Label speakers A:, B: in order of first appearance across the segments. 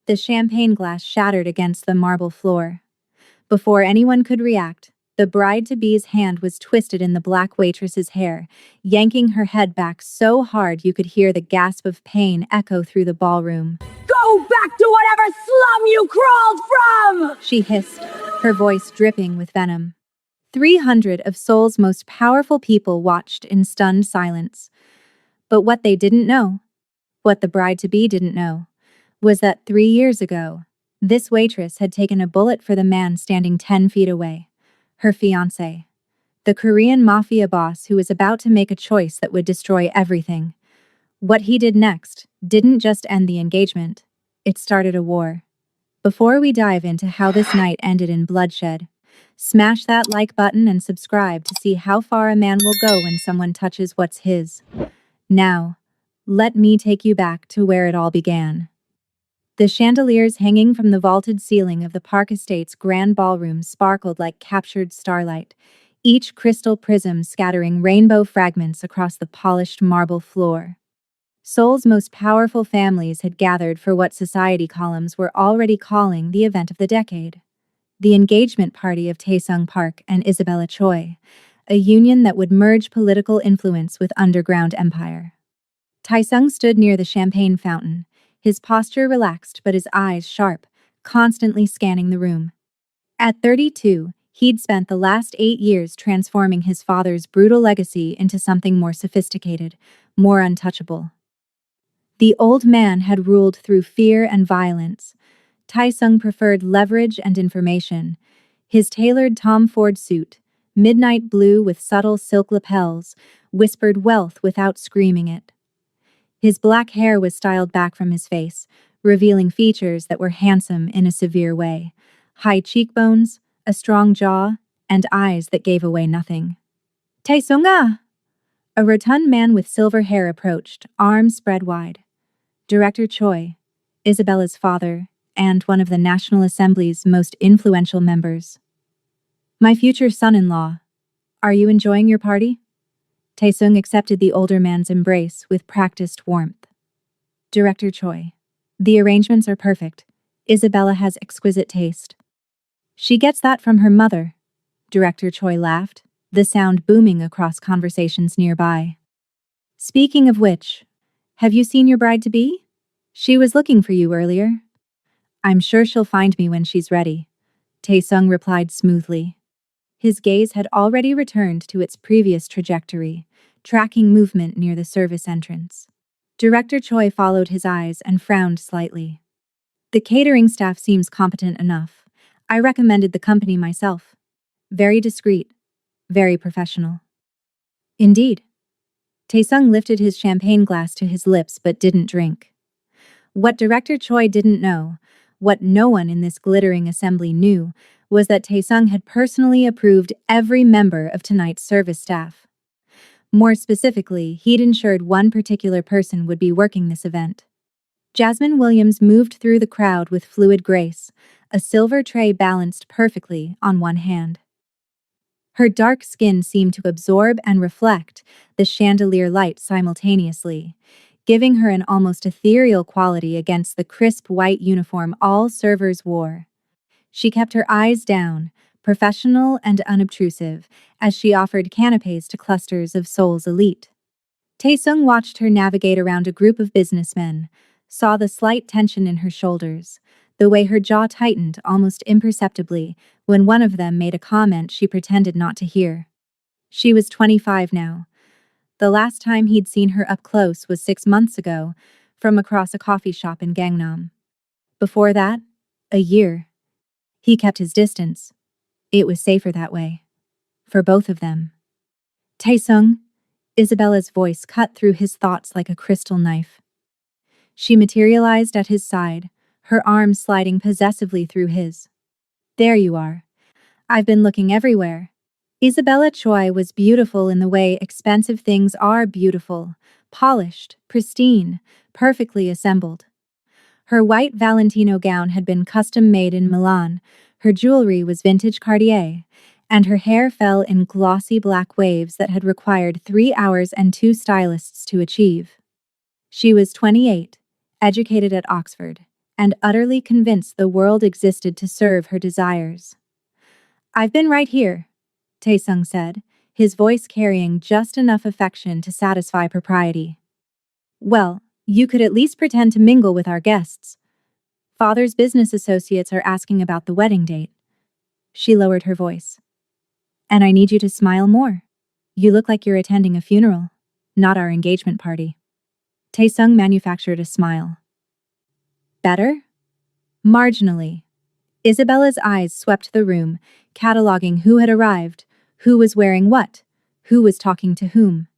A: The champagne glass shattered against the marble floor. Before anyone could react, the bride-to-be's hand was twisted in the black waitress's hair, yanking her head back so hard you could hear the gasp of pain echo through the ballroom.
B: Go back to whatever slum you crawled from!
A: She hissed, her voice dripping with venom. 300 of Seoul's most powerful people watched in stunned silence. But what they didn't know, what the bride-to-be didn't know, was that 3 years ago, this waitress had taken a bullet for the man standing 10 feet away, her fiancé, the Korean Mafia boss who was about to make a choice that would destroy everything. What he did next didn't just end the engagement, it started a war. Before we dive into how this night ended in bloodshed, smash that like button and subscribe to see how far a man will go when someone touches what's his. Now, let me take you back to where it all began. The chandeliers hanging from the vaulted ceiling of the Park Estate's grand ballroom sparkled like captured starlight, each crystal prism scattering rainbow fragments across the polished marble floor. Seoul's most powerful families had gathered for what society columns were already calling the event of the decade. The engagement party of Taesung Park and Isabella Choi, a union that would merge political influence with underground empire. Taesung stood near the champagne fountain, his posture relaxed but his eyes sharp, constantly scanning the room. At 32, he'd spent the last 8 years transforming his father's brutal legacy into something more sophisticated, more untouchable. The old man had ruled through fear and violence. Taesung preferred leverage and information. His tailored Tom Ford suit, midnight blue with subtle silk lapels, whispered wealth without screaming it. His black hair was styled back from his face, revealing features that were handsome in a severe way. High cheekbones, a strong jaw, and eyes that gave away nothing. Taesung-ah! A rotund man with silver hair approached, arms spread wide. Director Choi, Isabella's father, and one of the National Assembly's most influential members. My future son-in-law, are you enjoying your party? Taesung accepted the older man's embrace with practiced warmth. Director Choi, the arrangements are perfect. Isabella has exquisite taste. She gets that from her mother. Director Choi laughed, the sound booming across conversations nearby. Speaking of which, have you seen your bride-to-be? She was looking for you earlier. I'm sure she'll find me when she's ready, Taesung replied smoothly. His gaze had already returned to its previous trajectory, tracking movement near the service entrance. Director Choi followed his eyes and frowned slightly. The catering staff seems competent enough. I recommended the company myself. Very discreet, very professional. Indeed. Taesung lifted his champagne glass to his lips but didn't drink. What Director Choi didn't know, what no one in this glittering assembly knew, was that Taesung had personally approved every member of tonight's service staff. More specifically, he'd ensured one particular person would be working this event. Jasmine Williams moved through the crowd with fluid grace, a silver tray balanced perfectly on one hand. Her dark skin seemed to absorb and reflect the chandelier light simultaneously, giving her an almost ethereal quality against the crisp white uniform all servers wore. She kept her eyes down, professional and unobtrusive, as she offered canapés to clusters of Seoul's elite. Taesung watched her navigate around a group of businessmen, saw the slight tension in her shoulders, the way her jaw tightened almost imperceptibly when one of them made a comment she pretended not to hear. She was 25 now. The last time he'd seen her up close was 6 months ago, from across a coffee shop in Gangnam. Before that, a year. He kept his distance. It was safer that way. For both of them. Taesung, Isabella's voice cut through his thoughts like a crystal knife. She materialized at his side, her arm sliding possessively through his. There you are. I've been looking everywhere. Isabella Choi was beautiful in the way expensive things are beautiful, polished, pristine, perfectly assembled. Her white Valentino gown had been custom-made in Milan, her jewelry was vintage Cartier, and her hair fell in glossy black waves that had required 3 hours and 2 stylists to achieve. She was 28, educated at Oxford, and utterly convinced the world existed to serve her desires. "I've been right here," Taesung said, his voice carrying just enough affection to satisfy propriety. "Well, you could at least pretend to mingle with our guests. Father's business associates are asking about the wedding date." She lowered her voice. "And I need you to smile more. You look like you're attending a funeral, not our engagement party." Taesung manufactured a smile. "Better?" "Marginally." Isabella's eyes swept the room, cataloging who had arrived, who was wearing what, who was talking to whom.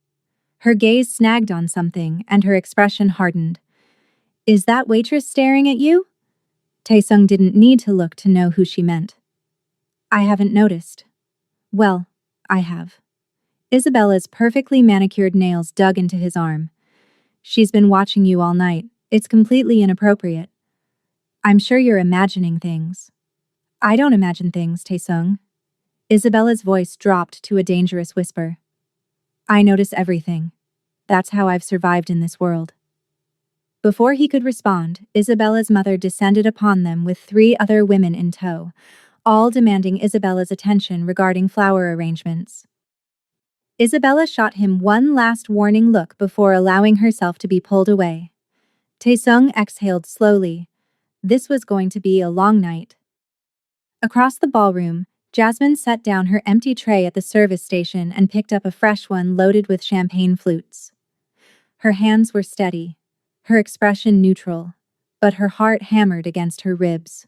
A: Her gaze snagged on something, and her expression hardened. "Is that waitress staring at you?" Taesung didn't need to look to know who she meant. "I haven't noticed." "Well, I have." Isabella's perfectly manicured nails dug into his arm. "She's been watching you all night. It's completely inappropriate." "I'm sure you're imagining things." "I don't imagine things, Taesung." Isabella's voice dropped to a dangerous whisper. "I notice everything. That's how I've survived in this world." Before he could respond, Isabella's mother descended upon them with 3 other women in tow, all demanding Isabella's attention regarding flower arrangements. Isabella shot him one last warning look before allowing herself to be pulled away. Taesung exhaled slowly. This was going to be a long night. Across the ballroom, Jasmine set down her empty tray at the service station and picked up a fresh one loaded with champagne flutes. Her hands were steady, her expression neutral, but her heart hammered against her ribs.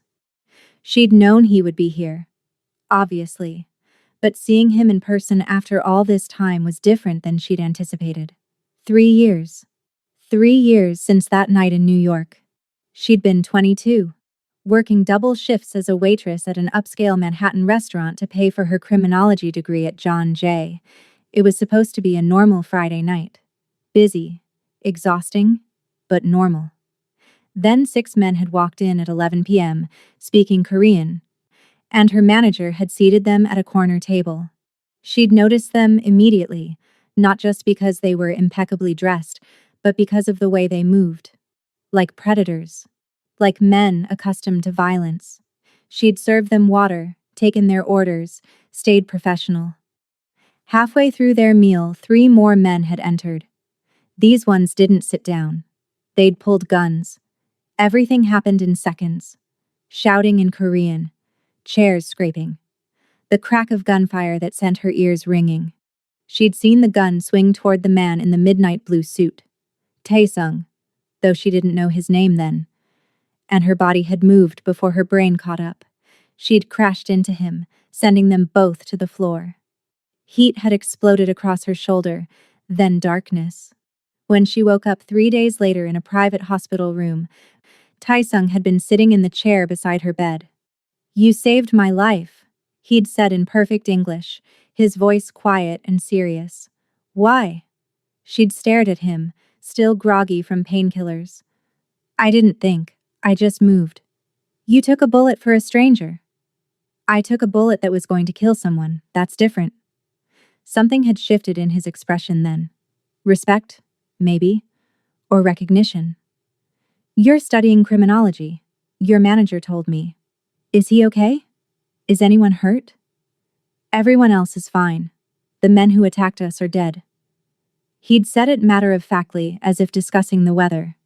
A: She'd known he would be here, obviously, but seeing him in person after all this time was different than she'd anticipated. 3 years. 3 years since that night in New York. She'd been 22, working double shifts as a waitress at an upscale Manhattan restaurant to pay for her criminology degree at John Jay. It was supposed to be a normal Friday night. Busy, exhausting, but normal. Then 6 men had walked in at 11 p.m., speaking Korean, and her manager had seated them at a corner table. She'd noticed them immediately, not just because they were impeccably dressed, but because of the way they moved. Like predators. Like men accustomed to violence. She'd served them water, taken their orders, stayed professional. Halfway through their meal, 3 more men had entered. These ones didn't sit down. They'd pulled guns. Everything happened in seconds. Shouting in Korean. Chairs scraping. The crack of gunfire that sent her ears ringing. She'd seen the gun swing toward the man in the midnight blue suit. Taesung, though she didn't know his name then. And her body had moved before her brain caught up. She'd crashed into him, sending them both to the floor. Heat had exploded across her shoulder, then darkness. When she woke up 3 days later in a private hospital room, Taesung had been sitting in the chair beside her bed. "You saved my life," he'd said in perfect English, his voice quiet and serious. "Why?" She'd stared at him, still groggy from painkillers. "I didn't think, I just moved." "You took a bullet for a stranger." "I took a bullet that was going to kill someone, that's different." Something had shifted in his expression then. Respect, maybe, or recognition. "You're studying criminology, your manager told me. Is he okay? Is anyone hurt?" "Everyone else is fine. The men who attacked us are dead." He'd said it matter-of-factly, as if discussing the weather.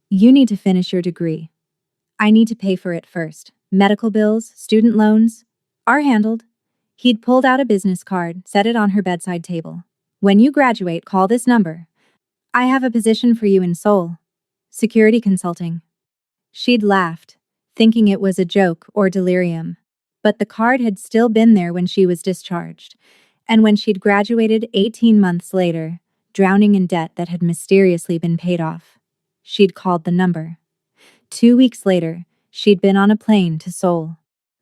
A: "You need to finish your degree. I need to pay for it first. Medical bills, student loans, are handled." He'd pulled out a business card, set it on her bedside table. "When you graduate, call this number. I have a position for you in Seoul. Security consulting." She'd laughed, thinking it was a joke or delirium. But the card had still been there when she was discharged, and when she'd graduated 18 months later, drowning in debt that had mysteriously been paid off. She'd called the number. 2 weeks later, she'd been on a plane to Seoul.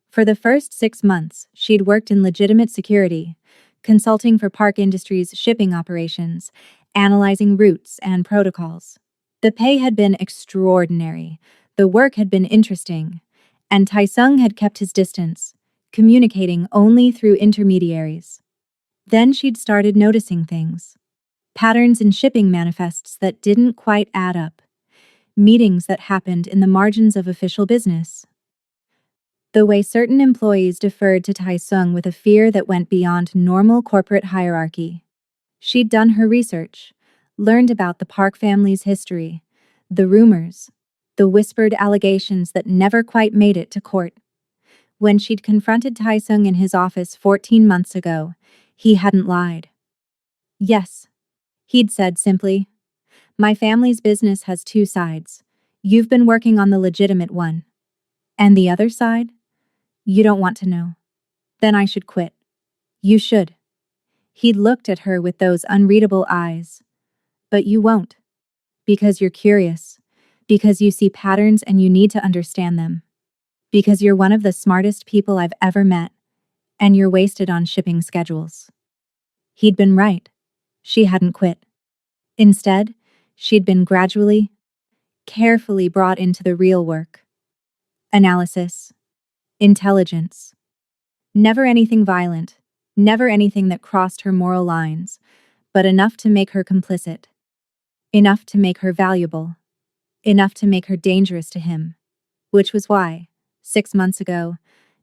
A: For the first 6 months, she'd worked in legitimate security, consulting for Park Industries' shipping operations, analyzing routes and protocols. The pay had been extraordinary, the work had been interesting, and Taesung had kept his distance, communicating only through intermediaries. Then she'd started noticing things. Patterns in shipping manifests that didn't quite add up. meetings that happened in the margins of official business. The way certain employees deferred to Taesung with a fear that went beyond normal corporate hierarchy. She'd done her research, learned about the Park family's history, the rumors, the whispered allegations that never quite made it to court. When she'd confronted Taesung in his office 14 months ago, he hadn't lied. Yes, he'd said simply, "My family's business has two sides. You've been working on the legitimate one. And the other side? You don't want to know. Then I should quit. You should." He'd looked at her with those unreadable eyes. "But you won't. Because you're curious. Because you see patterns and you need to understand them. Because you're one of the smartest people I've ever met. And you're wasted on shipping schedules." He'd been right. She hadn't quit. Instead, she'd been gradually, carefully brought into the real work. Analysis. Intelligence. Never anything violent, never anything that crossed her moral lines, but enough to make her complicit. Enough to make her valuable. Enough to make her dangerous to him. Which was why, 6 months ago,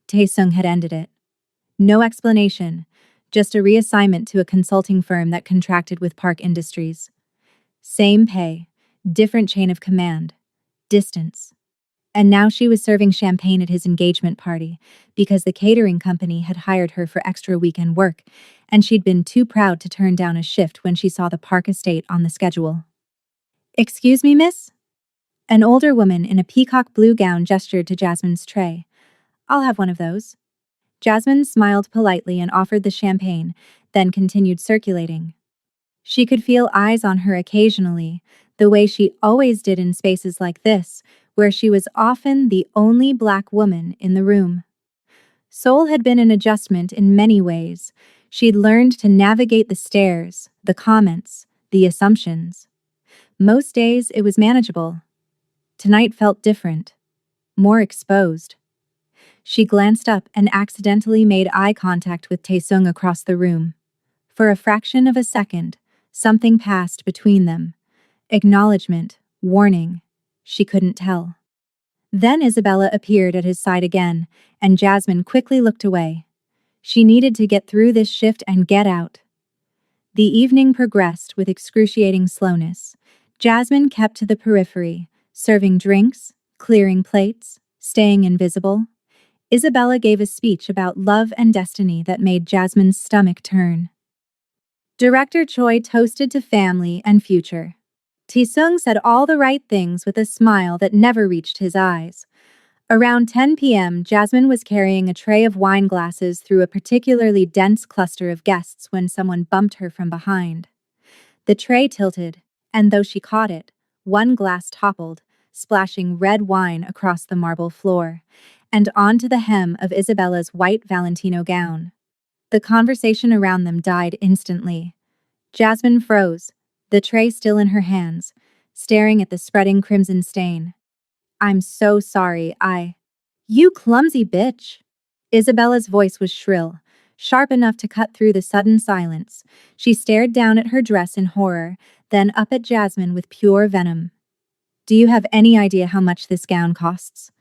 A: Taesung had ended it. No explanation, just a reassignment to a consulting firm that contracted with Park Industries. Same pay, different chain of command, distance. And now she was serving champagne at his engagement party because the catering company had hired her for extra weekend work, and she'd been too proud to turn down a shift when she saw the Park estate on the schedule. "Excuse me, miss?" An older woman in a peacock blue gown gestured to Jasmine's tray. "I'll have one of those." Jasmine smiled politely and offered the champagne, then continued circulating. She could feel eyes on her occasionally, the way she always did in spaces like this, where she was often the only Black woman in the room. Seoul had been an adjustment in many ways. She'd learned to navigate the stares, the comments, the assumptions. Most days it was manageable. Tonight felt different, more exposed. She glanced up and accidentally made eye contact with Taesung across the room. For a fraction of a second, something passed between them. Acknowledgement, warning, she couldn't tell. Then Isabella appeared at his side again, and Jasmine quickly looked away. She needed to get through this shift and get out. The evening progressed with excruciating slowness. Jasmine kept to the periphery, serving drinks, clearing plates, staying invisible. Isabella gave a speech about love and destiny that made Jasmine's stomach turn. Director Choi toasted to family and future. Taesung said all the right things with a smile that never reached his eyes. Around 10 p.m., Jasmine was carrying a tray of wine glasses through a particularly dense cluster of guests when someone bumped her from behind. The tray tilted, and though she caught it, one glass toppled, splashing red wine across the marble floor, and onto the hem of Isabella's white Valentino gown. The conversation around them died instantly. Jasmine froze, the tray still in her hands, staring at the spreading crimson stain. "I'm so sorry, You clumsy bitch!" Isabella's voice was shrill, sharp enough to cut through the sudden silence. She stared down at her dress in horror, then up at Jasmine with pure venom. "Do you have any idea how much this gown costs?"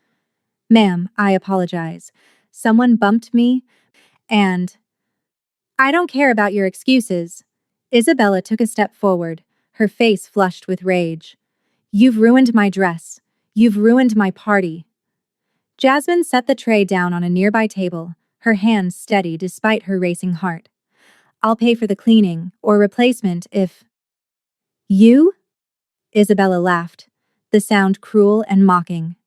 A: "Ma'am, I apologize. Someone bumped me, and—" "I don't care about your excuses." Isabella took a step forward, her face flushed with rage. "You've ruined my dress. You've ruined my party." Jasmine set the tray down on a nearby table, her hands steady despite her racing heart. "I'll pay for the cleaning, or replacement if—" "You?" Isabella laughed, the sound cruel and mocking.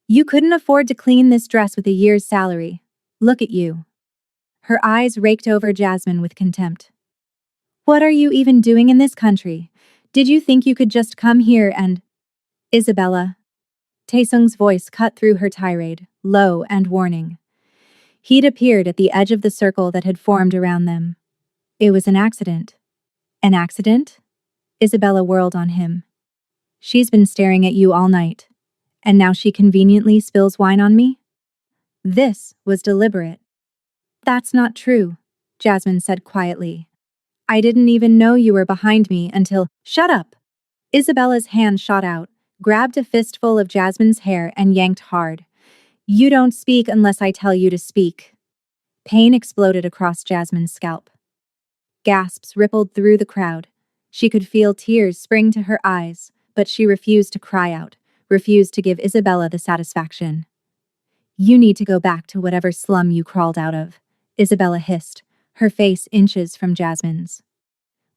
A: "You couldn't afford to clean this dress with a year's salary. Look at you." Her eyes raked over Jasmine with contempt. "What are you even doing in this country? Did you think you could just come here and—" "Isabella." Taesung's voice cut through her tirade, low and warning. He'd appeared at the edge of the circle that had formed around them. "It was an accident." "An accident?" Isabella whirled on him. "She's been staring at you all night. And now she conveniently spills wine on me?" This was deliberate. "That's not true," Jasmine said quietly. "I didn't even know you were behind me until—" "Shut up!" Isabella's hand shot out, grabbed a fistful of Jasmine's hair and yanked hard. You don't speak unless I tell you to speak. Pain exploded across Jasmine's scalp. Gasps rippled through the crowd. She could feel tears spring to her eyes, but she refused to cry out, refused to give Isabella the satisfaction. You need to go back to whatever slum you crawled out of, Isabella hissed, her face inches from Jasmine's.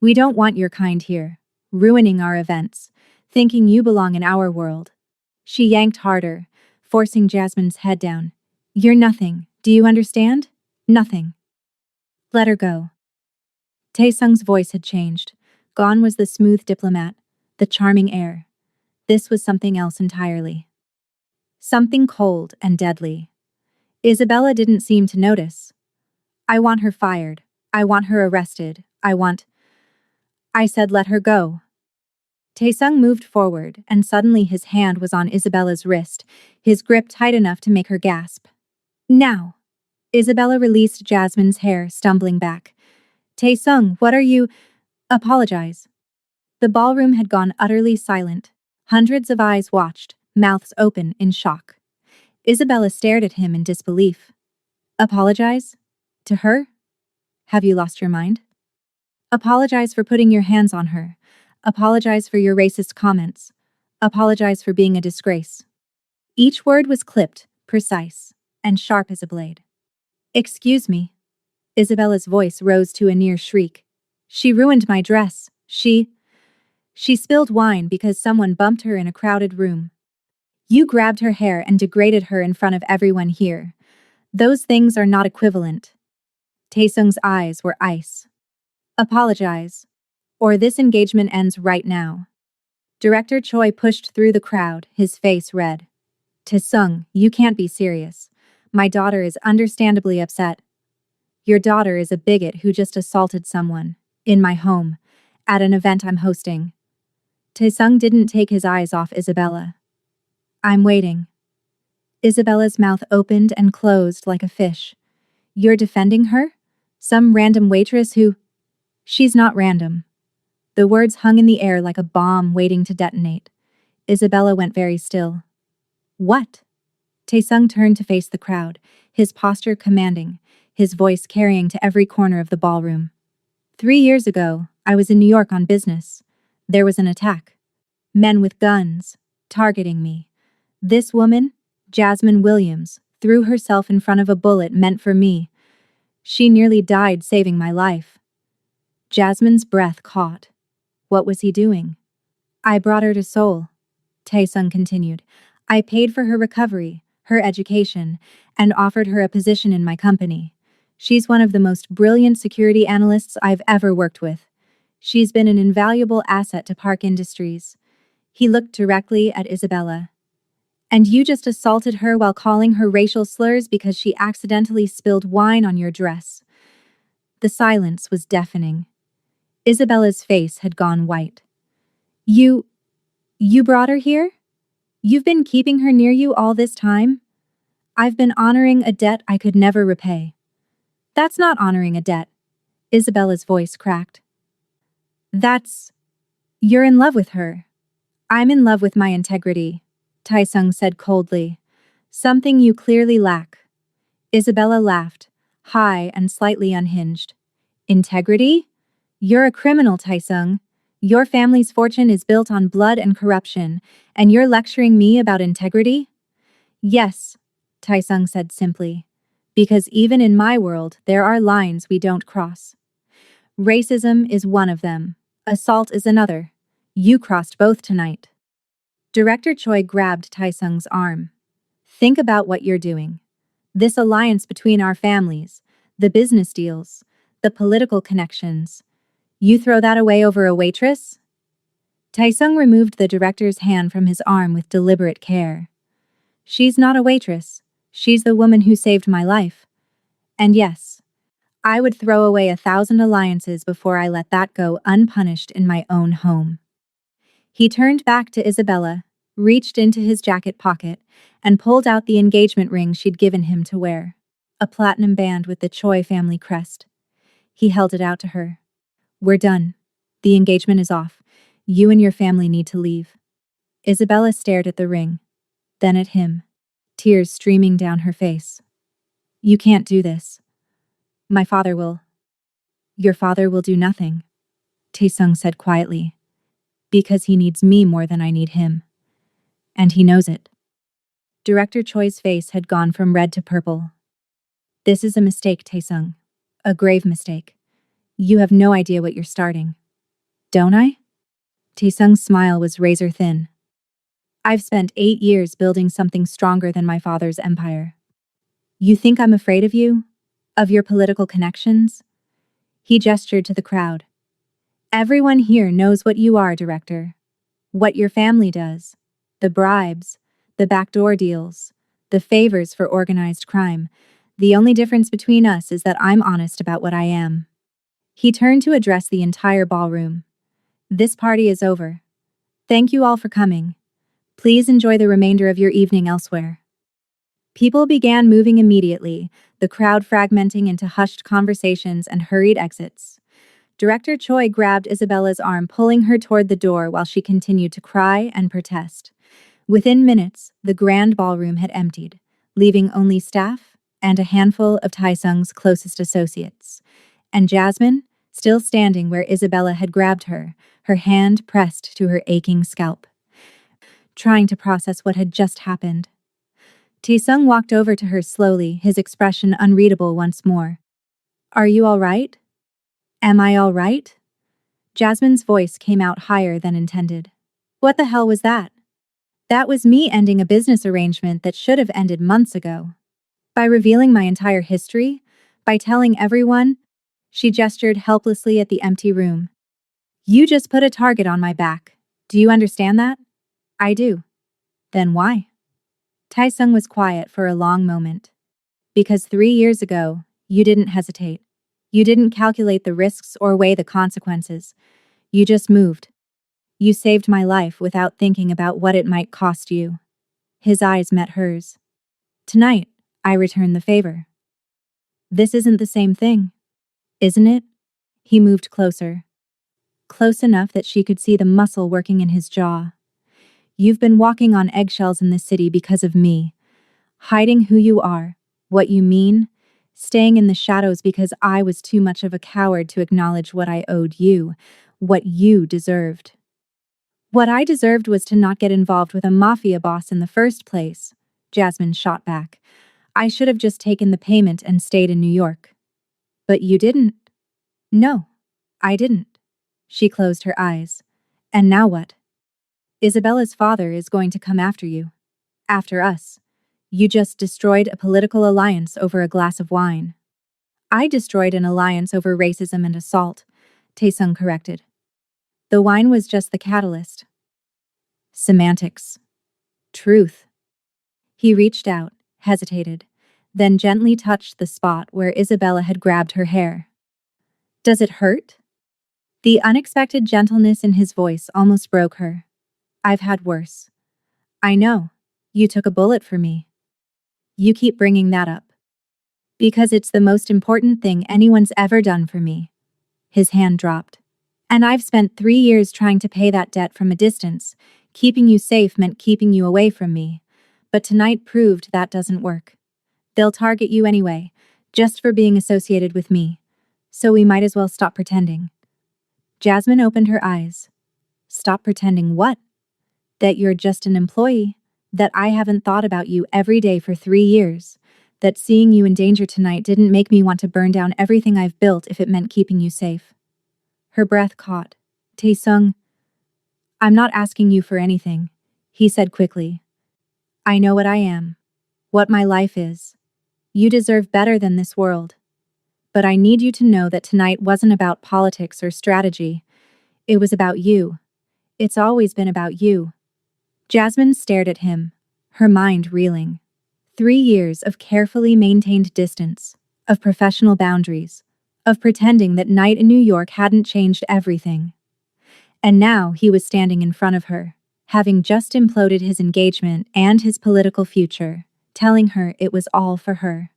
A: We don't want your kind here, ruining our events, thinking you belong in our world. She yanked harder, forcing Jasmine's head down. You're nothing, do you understand? Nothing. Let her go. Taesung's voice had changed. Gone was the smooth diplomat, the charming air. This was something else entirely. Something cold and deadly. Isabella didn't seem to notice. I want her fired. I want her arrested. I said let her go. Taesung moved forward, and suddenly his hand was on Isabella's wrist, his grip tight enough to make her gasp. Now! Isabella released Jasmine's hair, stumbling back. Taesung, what are you? Apologize. The ballroom had gone utterly silent. Hundreds of eyes watched, mouths open in shock. Isabella stared at him in disbelief. Apologize? To her? Have you lost your mind? Apologize for putting your hands on her. Apologize for your racist comments. Apologize for being a disgrace. Each word was clipped, precise, and sharp as a blade. Excuse me. Isabella's voice rose to a near shriek. She ruined my dress. She spilled wine because someone bumped her in a crowded room. You grabbed her hair and degraded her in front of everyone here. Those things are not equivalent. Taesung's eyes were ice. Apologize. Or this engagement ends right now. Director Choi pushed through the crowd, his face red. Taesung, you can't be serious. My daughter is understandably upset. Your daughter is a bigot who just assaulted someone. In my home. At an event I'm hosting. Taesung didn't take his eyes off Isabella. I'm waiting. Isabella's mouth opened and closed like a fish. You're defending her? Some random waitress who... She's not random. The words hung in the air like a bomb waiting to detonate. Isabella went very still. What? Taesung turned to face the crowd, his posture commanding, his voice carrying to every corner of the ballroom. 3 years ago, I was in New York on business. There was an attack. Men with guns, targeting me. This woman, Jasmine Williams, threw herself in front of a bullet meant for me. She nearly died saving my life. Jasmine's breath caught. What was he doing? I brought her to Seoul. Taesung continued. I paid for her recovery, her education, and offered her a position in my company. She's one of the most brilliant security analysts I've ever worked with. She's been an invaluable asset to Park Industries. He looked directly at Isabella. And you just assaulted her while calling her racial slurs because she accidentally spilled wine on your dress. The silence was deafening. Isabella's face had gone white. You brought her here? You've been keeping her near you all this time? I've been honoring a debt I could never repay. That's not honoring a debt. Isabella's voice cracked. You're in love with her. I'm in love with my integrity, Taesung said coldly. Something you clearly lack. Isabella laughed, high and slightly unhinged. Integrity? You're a criminal, Taesung. Your family's fortune is built on blood and corruption, and you're lecturing me about integrity? Yes, Taesung said simply. Because even in my world, there are lines we don't cross. Racism is one of them. Assault is another. You crossed both tonight. Director Choi grabbed Taesung's arm. Think about what you're doing. This alliance between our families, the business deals, the political connections. You throw that away over a waitress? Taesung removed the director's hand from his arm with deliberate care. She's not a waitress. She's the woman who saved my life. And yes, I would throw away 1,000 alliances before I let that go unpunished in my own home. He turned back to Isabella, reached into his jacket pocket, and pulled out the engagement ring she'd given him to wear. A platinum band with the Choi family crest. He held it out to her. We're done. The engagement is off. You and your family need to leave. Isabella stared at the ring, then at him, tears streaming down her face. You can't do this. My father will. Your father will do nothing, Taesung said quietly. Because he needs me more than I need him. And he knows it. Director Choi's face had gone from red to purple. This is a mistake, Taesung. A grave mistake. You have no idea what you're starting. Don't I? Taesung's smile was razor thin. I've spent 8 years building something stronger than my father's empire. You think I'm afraid of you? Of your political connections? He gestured to the crowd. Everyone here knows what you are, Director. What your family does. The bribes, the backdoor deals, the favors for organized crime. The only difference between us is that I'm honest about what I am. He turned to address the entire ballroom. This party is over. Thank you all for coming. Please enjoy the remainder of your evening elsewhere. People began moving immediately, the crowd fragmenting into hushed conversations and hurried exits. Director Choi grabbed Isabella's arm, pulling her toward the door while she continued to cry and protest. Within minutes, the grand ballroom had emptied, leaving only staff and a handful of Taesung's closest associates. And Jasmine, still standing where Isabella had grabbed her hand pressed to her aching scalp, trying to process what had just happened. Taesung walked over to her slowly, his expression unreadable once more. Are you all right? Am I all right? Jasmine's voice came out higher than intended. What the hell was that? That was me ending a business arrangement that should have ended months ago. By revealing my entire history, by telling everyone, she gestured helplessly at the empty room. You just put a target on my back. Do you understand that? I do. Then why? Taesung was quiet for a long moment. Because 3 years ago, you didn't hesitate. You didn't calculate the risks or weigh the consequences. You just moved. You saved my life without thinking about what it might cost you. His eyes met hers. Tonight, I return the favor. This isn't the same thing, isn't it? He moved closer. Close enough that she could see the muscle working in his jaw. You've been walking on eggshells in this city because of me. Hiding who you are, what you mean, staying in the shadows because I was too much of a coward to acknowledge what I owed you, what you deserved. What I deserved was to not get involved with a mafia boss in the first place, Jasmine shot back. I should have just taken the payment and stayed in New York. But you didn't. No, I didn't. She closed her eyes. And now what? Isabella's father is going to come after you. After us. You just destroyed a political alliance over a glass of wine. I destroyed an alliance over racism and assault, Taesung corrected. The wine was just the catalyst. Semantics. Truth. He reached out, hesitated, then gently touched the spot where Isabella had grabbed her hair. Does it hurt? The unexpected gentleness in his voice almost broke her. I've had worse. I know. You took a bullet for me. You keep bringing that up. Because it's the most important thing anyone's ever done for me. His hand dropped. And I've spent 3 years trying to pay that debt from a distance. Keeping you safe meant keeping you away from me. But tonight proved that doesn't work. They'll target you anyway, just for being associated with me. So we might as well stop pretending. Jasmine opened her eyes. Stop pretending what? That you're just an employee? That I haven't thought about you every day for 3 years? That seeing you in danger tonight didn't make me want to burn down everything I've built if it meant keeping you safe? Her breath caught. Taesung, I'm not asking you for anything, he said quickly. I know what I am. What my life is. You deserve better than this world. But I need you to know that tonight wasn't about politics or strategy. It was about you. It's always been about you. Jasmine stared at him, her mind reeling. 3 years of carefully maintained distance, of professional boundaries, of pretending that night in New York hadn't changed everything. And now he was standing in front of her, having just imploded his engagement and his political future, telling her it was all for her.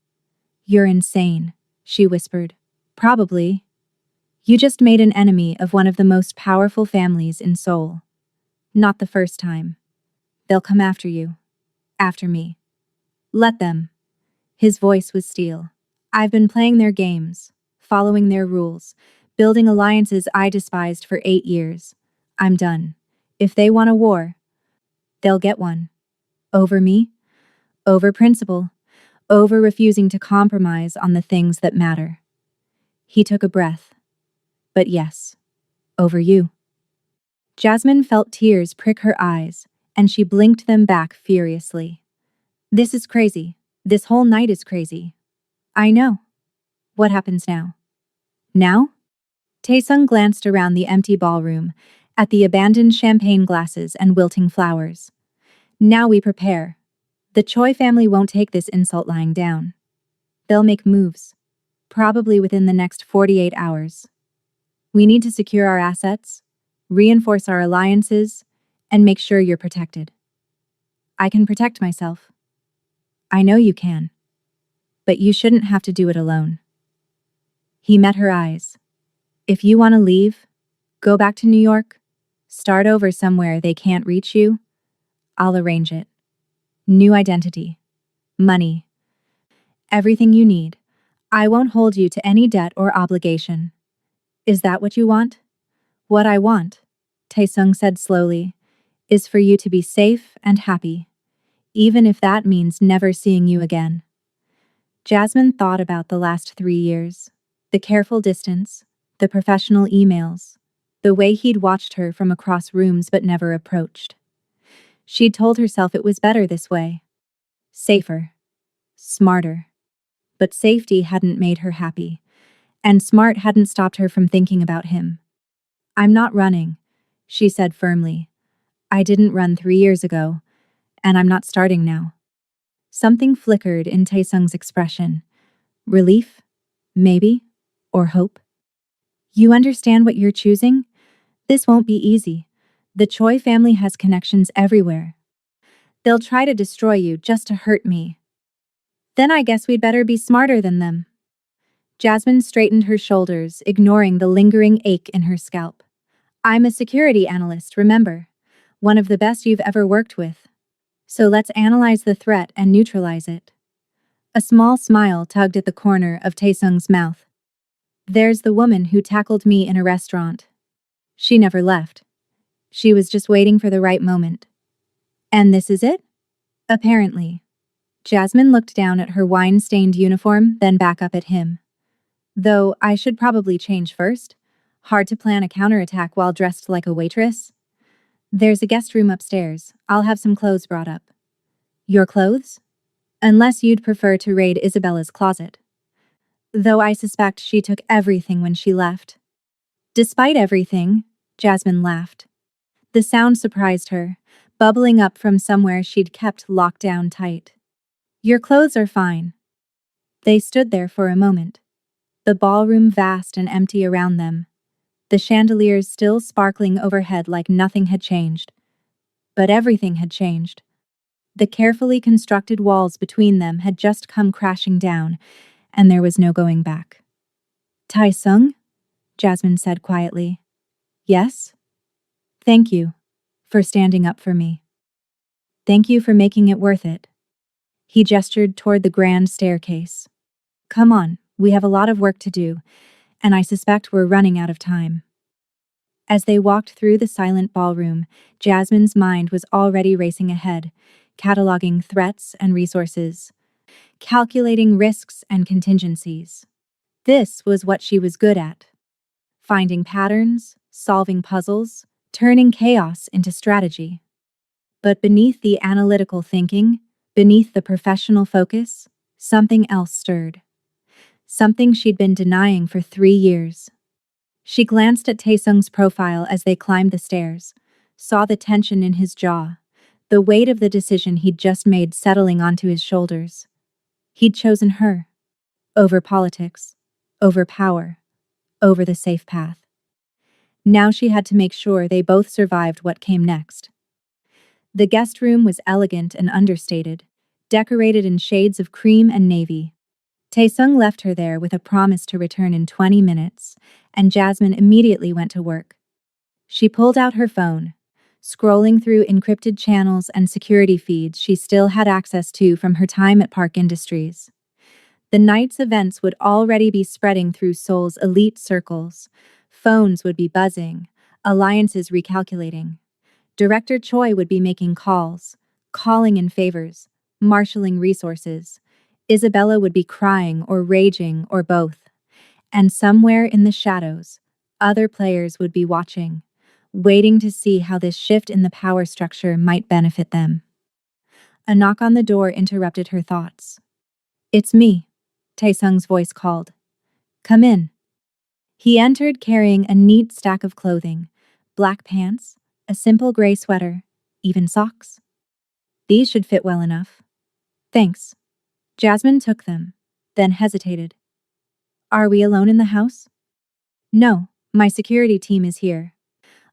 A: You're insane, she whispered. Probably. You just made an enemy of one of the most powerful families in Seoul. Not the first time. They'll come after you. After me. Let them. His voice was steel. I've been playing their games, following their rules, building alliances I despised for 8 years. I'm done. If they want a war, they'll get one. Over me? Over principle? Over refusing to compromise on the things that matter. He took a breath. But yes, over you. Jasmine felt tears prick her eyes, and she blinked them back furiously. This is crazy. This whole night is crazy. I know. What happens now? Now? Taesung glanced around the empty ballroom, at the abandoned champagne glasses and wilting flowers. Now we prepare. The Choi family won't take this insult lying down. They'll make moves. Probably within the next 48 hours. We need to secure our assets, reinforce our alliances, and make sure you're protected. I can protect myself. I know you can. But you shouldn't have to do it alone. He met her eyes. If you want to leave, go back to New York, start over somewhere they can't reach you, I'll arrange it. New identity. Money. Everything you need. I won't hold you to any debt or obligation. Is that what you want? What I want, Taesung said slowly, is for you to be safe and happy, even if that means never seeing you again. Jasmine thought about the last 3 years, the careful distance, the professional emails, the way he'd watched her from across rooms but never approached. She'd told herself it was better this way. Safer. Smarter. But safety hadn't made her happy, and smart hadn't stopped her from thinking about him. I'm not running, she said firmly. I didn't run 3 years ago, and I'm not starting now. Something flickered in Taesung's expression. Relief? Maybe? Or hope? You understand what you're choosing? This won't be easy. The Choi family has connections everywhere. They'll try to destroy you just to hurt me. Then I guess we'd better be smarter than them. Jasmine straightened her shoulders, ignoring the lingering ache in her scalp. I'm a security analyst, remember? One of the best you've ever worked with. So let's analyze the threat and neutralize it. A small smile tugged at the corner of Taesung's mouth. There's the woman who tackled me in a restaurant. She never left. She was just waiting for the right moment. And this is it? Apparently. Jasmine looked down at her wine-stained uniform, then back up at him. Though I should probably change first. Hard to plan a counterattack while dressed like a waitress. There's a guest room upstairs. I'll have some clothes brought up. Your clothes? Unless you'd prefer to raid Isabella's closet. Though I suspect she took everything when she left. Despite everything, Jasmine laughed. The sound surprised her, bubbling up from somewhere she'd kept locked down tight. Your clothes are fine. They stood there for a moment. The ballroom vast and empty around them. The chandeliers still sparkling overhead like nothing had changed. But everything had changed. The carefully constructed walls between them had just come crashing down, and there was no going back. Taesung? Jasmine said quietly. Yes? Thank you for standing up for me. Thank you for making it worth it. He gestured toward the grand staircase. Come on, we have a lot of work to do, and I suspect we're running out of time. As they walked through the silent ballroom, Jasmine's mind was already racing ahead, cataloging threats and resources, calculating risks and contingencies. This was what she was good at. Finding patterns, solving puzzles, turning chaos into strategy. But beneath the analytical thinking, beneath the professional focus, something else stirred. Something she'd been denying for 3 years. She glanced at Taesung's profile as they climbed the stairs, saw the tension in his jaw, the weight of the decision he'd just made settling onto his shoulders. He'd chosen her. Over politics, over power, over the safe path. Now she had to make sure they both survived what came next. The guest room was elegant and understated, decorated in shades of cream and navy. Taesung left her there with a promise to return in 20 minutes, and Jasmine immediately went to work. She pulled out her phone, scrolling through encrypted channels and security feeds she still had access to from her time at Park Industries. The night's events would already be spreading through Seoul's elite circles. Phones would be buzzing, alliances recalculating. Director Choi would be making calls, calling in favors, marshaling resources. Isabella would be crying or raging or both. And somewhere in the shadows, other players would be watching, waiting to see how this shift in the power structure might benefit them. A knock on the door interrupted her thoughts. "It's me," Taesung's voice called. "Come in." He entered carrying a neat stack of clothing, black pants, a simple gray sweater, even socks. "These should fit well enough." "Thanks." Jasmine took them, then hesitated. "Are we alone in the house?" "No, my security team is here,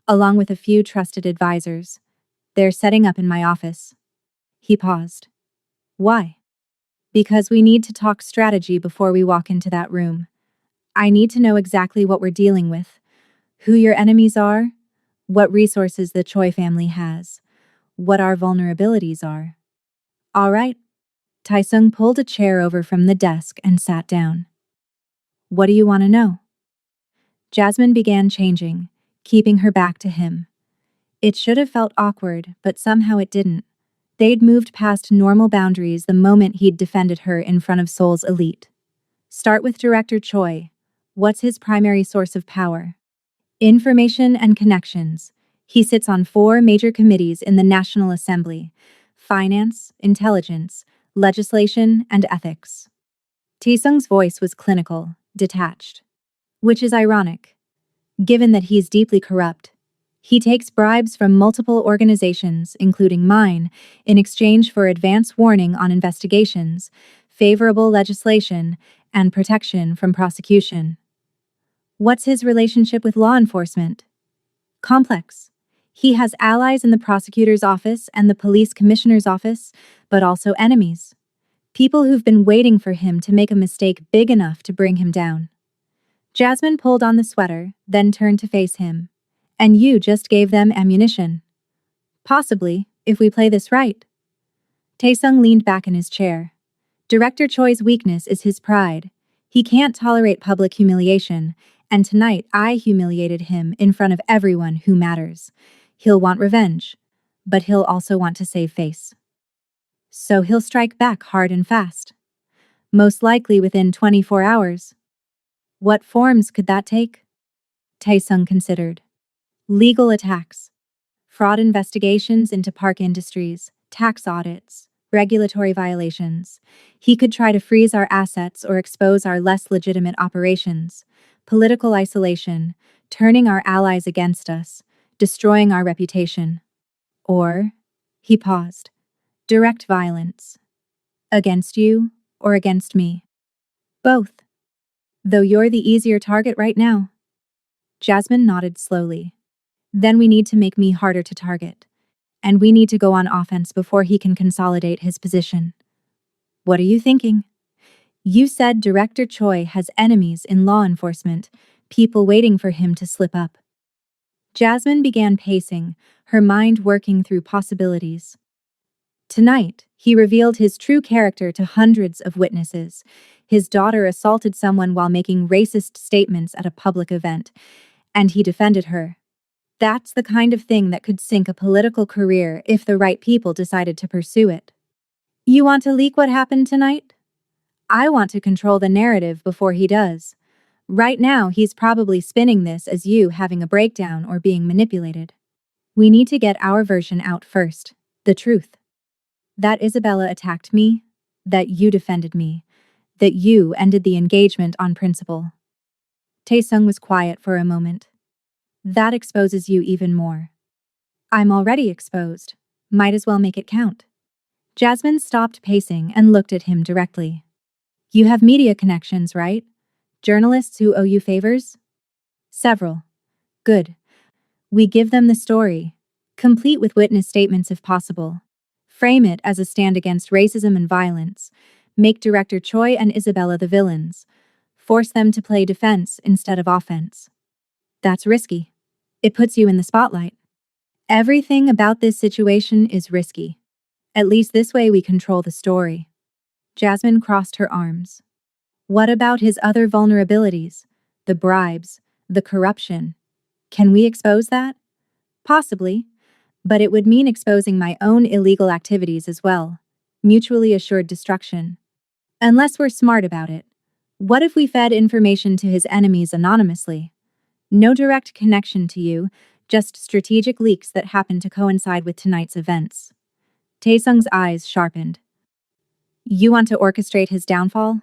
A: along with a few trusted advisors. They're setting up in my office." He paused. "Why?" "Because we need to talk strategy before we walk into that room. I need to know exactly what we're dealing with, who your enemies are, what resources the Choi family has, what our vulnerabilities are." "All right." Taesung pulled a chair over from the desk and sat down. "What do you want to know?" Jasmine began changing, keeping her back to him. It should have felt awkward, but somehow it didn't. They'd moved past normal boundaries the moment he'd defended her in front of Seoul's elite. Start with Director Choi. What's his primary source of power? Information and connections. He sits on 4 major committees in the National Assembly: finance, intelligence, legislation, and ethics. Taesung's voice was clinical, detached. Which is ironic, given that he's deeply corrupt. He takes bribes from multiple organizations, including mine, in exchange for advance warning on investigations, favorable legislation, and protection from prosecution. What's his relationship with law enforcement? Complex. He has allies in the prosecutor's office and the police commissioner's office, but also enemies. People who've been waiting for him to make a mistake big enough to bring him down. Jasmine pulled on the sweater, then turned to face him. "And you just gave them ammunition." "Possibly, if we play this right." Taesung leaned back in his chair. Director Choi's weakness is his pride. He can't tolerate public humiliation, and tonight I humiliated him in front of everyone who matters. He'll want revenge, but he'll also want to save face. So he'll strike back hard and fast. Most likely within 24 hours. What forms could that take? Taesung considered. Legal attacks, fraud investigations into Park Industries, tax audits, regulatory violations. He could try to freeze our assets or expose our less legitimate operations. Political isolation, turning our allies against us, destroying our reputation. Or, he paused, direct violence. Against you or against me? Both. Though you're the easier target right now. Jasmine nodded slowly. Then we need to make me harder to target. And we need to go on offense before he can consolidate his position. What are you thinking? You said Director Choi has enemies in law enforcement, people waiting for him to slip up. Jasmine began pacing, her mind working through possibilities. Tonight, he revealed his true character to hundreds of witnesses. His daughter assaulted someone while making racist statements at a public event, and he defended her. That's the kind of thing that could sink a political career if the right people decided to pursue it. You want to leak what happened tonight? I want to control the narrative before he does. Right now, he's probably spinning this as you having a breakdown or being manipulated. We need to get our version out first, the truth. That Isabella attacked me, that you defended me, that you ended the engagement on principle. Taesung was quiet for a moment. That exposes you even more. I'm already exposed. Might as well make it count. Jasmine stopped pacing and looked at him directly. You have media connections, right? Journalists who owe you favors? Several. Good. We give them the story, complete with witness statements if possible. Frame it as a stand against racism and violence. Make Director Choi and Isabella the villains. Force them to play defense instead of offense. That's risky. It puts you in the spotlight. Everything about this situation is risky. At least this way we control the story. Jasmine crossed her arms. What about his other vulnerabilities? The bribes, the corruption. Can we expose that? Possibly. But it would mean exposing my own illegal activities as well. Mutually assured destruction. Unless we're smart about it. What if we fed information to his enemies anonymously? No direct connection to you, just strategic leaks that happen to coincide with tonight's events. Taesung's eyes sharpened. You want to orchestrate his downfall?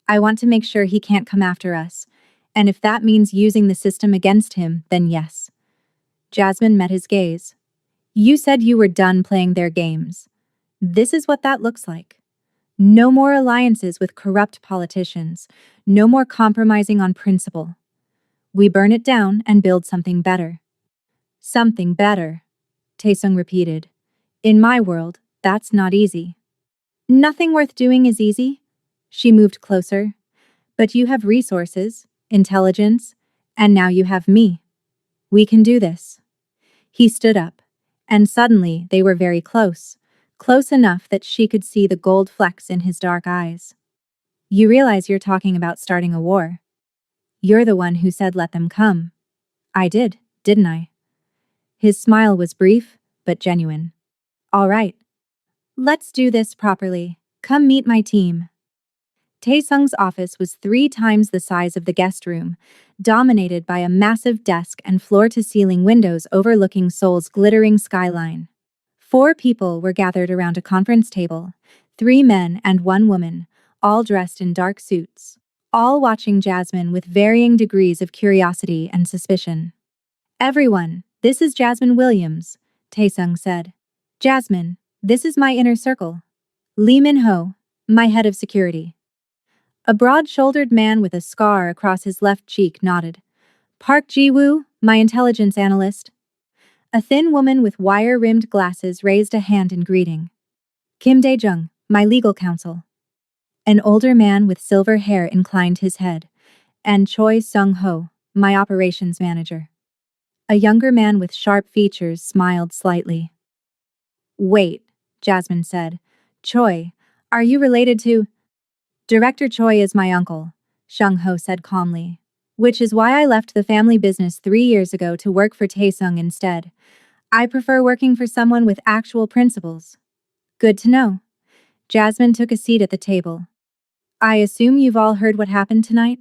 A: I want to make sure he can't come after us, and if that means using the system against him, then yes. Jasmine met his gaze. You said you were done playing their games. This is what that looks like. No more alliances with corrupt politicians, no more compromising on principle. We burn it down and build something better. Something better, Taesung repeated. In my world, that's not easy. Nothing worth doing is easy. She moved closer. But you have resources, intelligence, and now you have me. We can do this. He stood up, and suddenly they were very close, close enough that she could see the gold flecks in his dark eyes. You realize you're talking about starting a war. You're the one who said let them come. I did, didn't I? His smile was brief, but genuine. All right. Let's do this properly. Come meet my team. Taesung's office was 3 times the size of the guest room, dominated by a massive desk and floor-to-ceiling windows overlooking Seoul's glittering skyline. 4 people were gathered around a conference table, 3 men and 1 woman, all dressed in dark suits, all watching Jasmine with varying degrees of curiosity and suspicion. Everyone, this is Jasmine Williams, Taesung said. Jasmine, this is my inner circle. Lee Min-ho, my head of security. A broad-shouldered man with a scar across his left cheek nodded. Park Ji-woo, my intelligence analyst. A thin woman with wire-rimmed glasses raised a hand in greeting. Kim Dae-jung, my legal counsel. An older man with silver hair inclined his head. And Choi Sung-ho, my operations manager. A younger man with sharp features smiled slightly. Wait, Jasmine said. Choi, are you related to… Director Choi is my uncle, Sung-ho said calmly. Which is why I left the family business 3 years ago to work for Taesung instead. I prefer working for someone with actual principles. Good to know. Jasmine took a seat at the table. I assume you've all heard what happened tonight?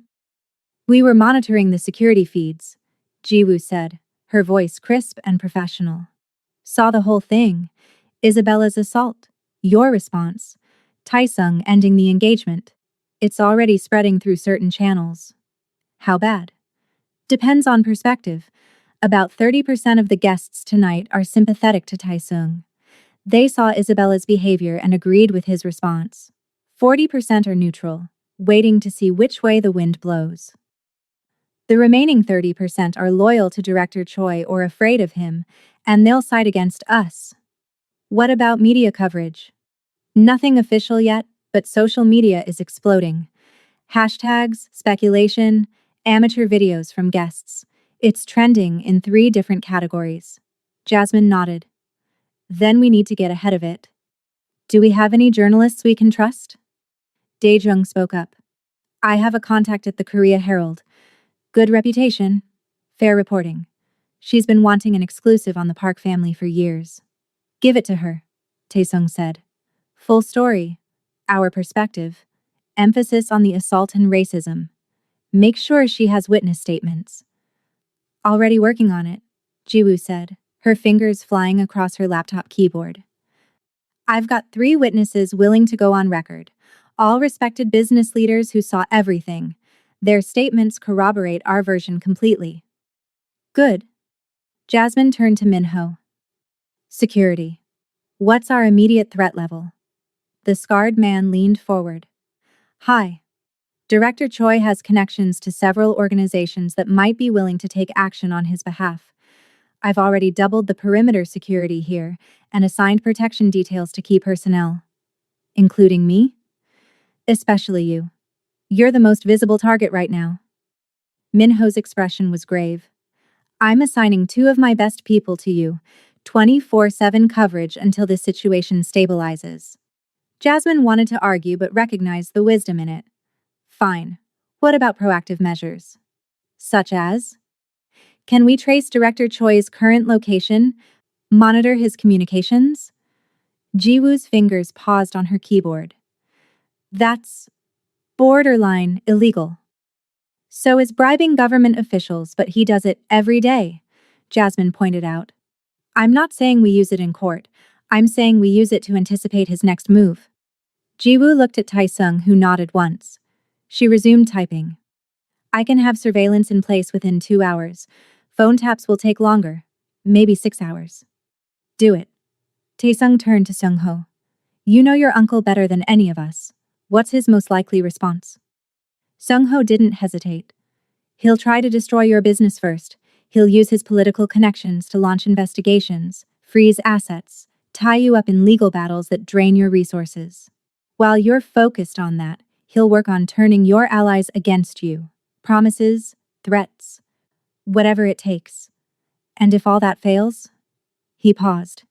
A: We were monitoring the security feeds, Ji-woo said, her voice crisp and professional. Saw the whole thing. Isabella's assault. Your response. Taesung ending the engagement. It's already spreading through certain channels. How bad? Depends on perspective. About 30% of the guests tonight are sympathetic to Taesung. They saw Isabella's behavior and agreed with his response. 40% are neutral, waiting to see which way the wind blows. The remaining 30% are loyal to Director Choi or afraid of him, and they'll side against us. What about media coverage? Nothing official yet, but social media is exploding. Hashtags, speculation, amateur videos from guests. It's trending in 3 different categories. Jasmine nodded. Then we need to get ahead of it. Do we have any journalists we can trust? Dae-jung spoke up. I have a contact at the Korea Herald. Good reputation. Fair reporting. She's been wanting an exclusive on the Park family for years. Give it to her, Taesung said. Full story. Our perspective. Emphasis on the assault and racism. Make sure she has witness statements. Already working on it, Ji-woo said, her fingers flying across her laptop keyboard. I've got 3 witnesses willing to go on record. All respected business leaders who saw everything. Their statements corroborate our version completely. Good. Jasmine turned to Min-ho. Security. What's our immediate threat level? The scarred man leaned forward. Hi. Director Choi has connections to several organizations that might be willing to take action on his behalf. I've already doubled the perimeter security here and assigned protection details to key personnel. Including me? Especially you. You're the most visible target right now. Min-ho's expression was grave. I'm assigning 2 of my best people to you, 24/7 coverage until the situation stabilizes. Jasmine wanted to argue but recognized the wisdom in it. Fine. What about proactive measures? Such as? Can we trace Director Choi's current location? Monitor his communications? Jiwoo's fingers paused on her keyboard. That's borderline illegal. So is bribing government officials, but he does it every day, Jasmine pointed out. I'm not saying we use it in court. I'm saying we use it to anticipate his next move. Jiwoo looked at Taesung, who nodded once. She resumed typing. I can have surveillance in place within 2 hours. Phone taps will take longer. Maybe 6 hours. Do it. Taesung turned to Seungho. You know your uncle better than any of us. What's his most likely response? Seungho didn't hesitate. He'll try to destroy your business first. He'll use his political connections to launch investigations, freeze assets, tie you up in legal battles that drain your resources. While you're focused on that, he'll work on turning your allies against you. Promises, threats, whatever it takes. And if all that fails? He paused.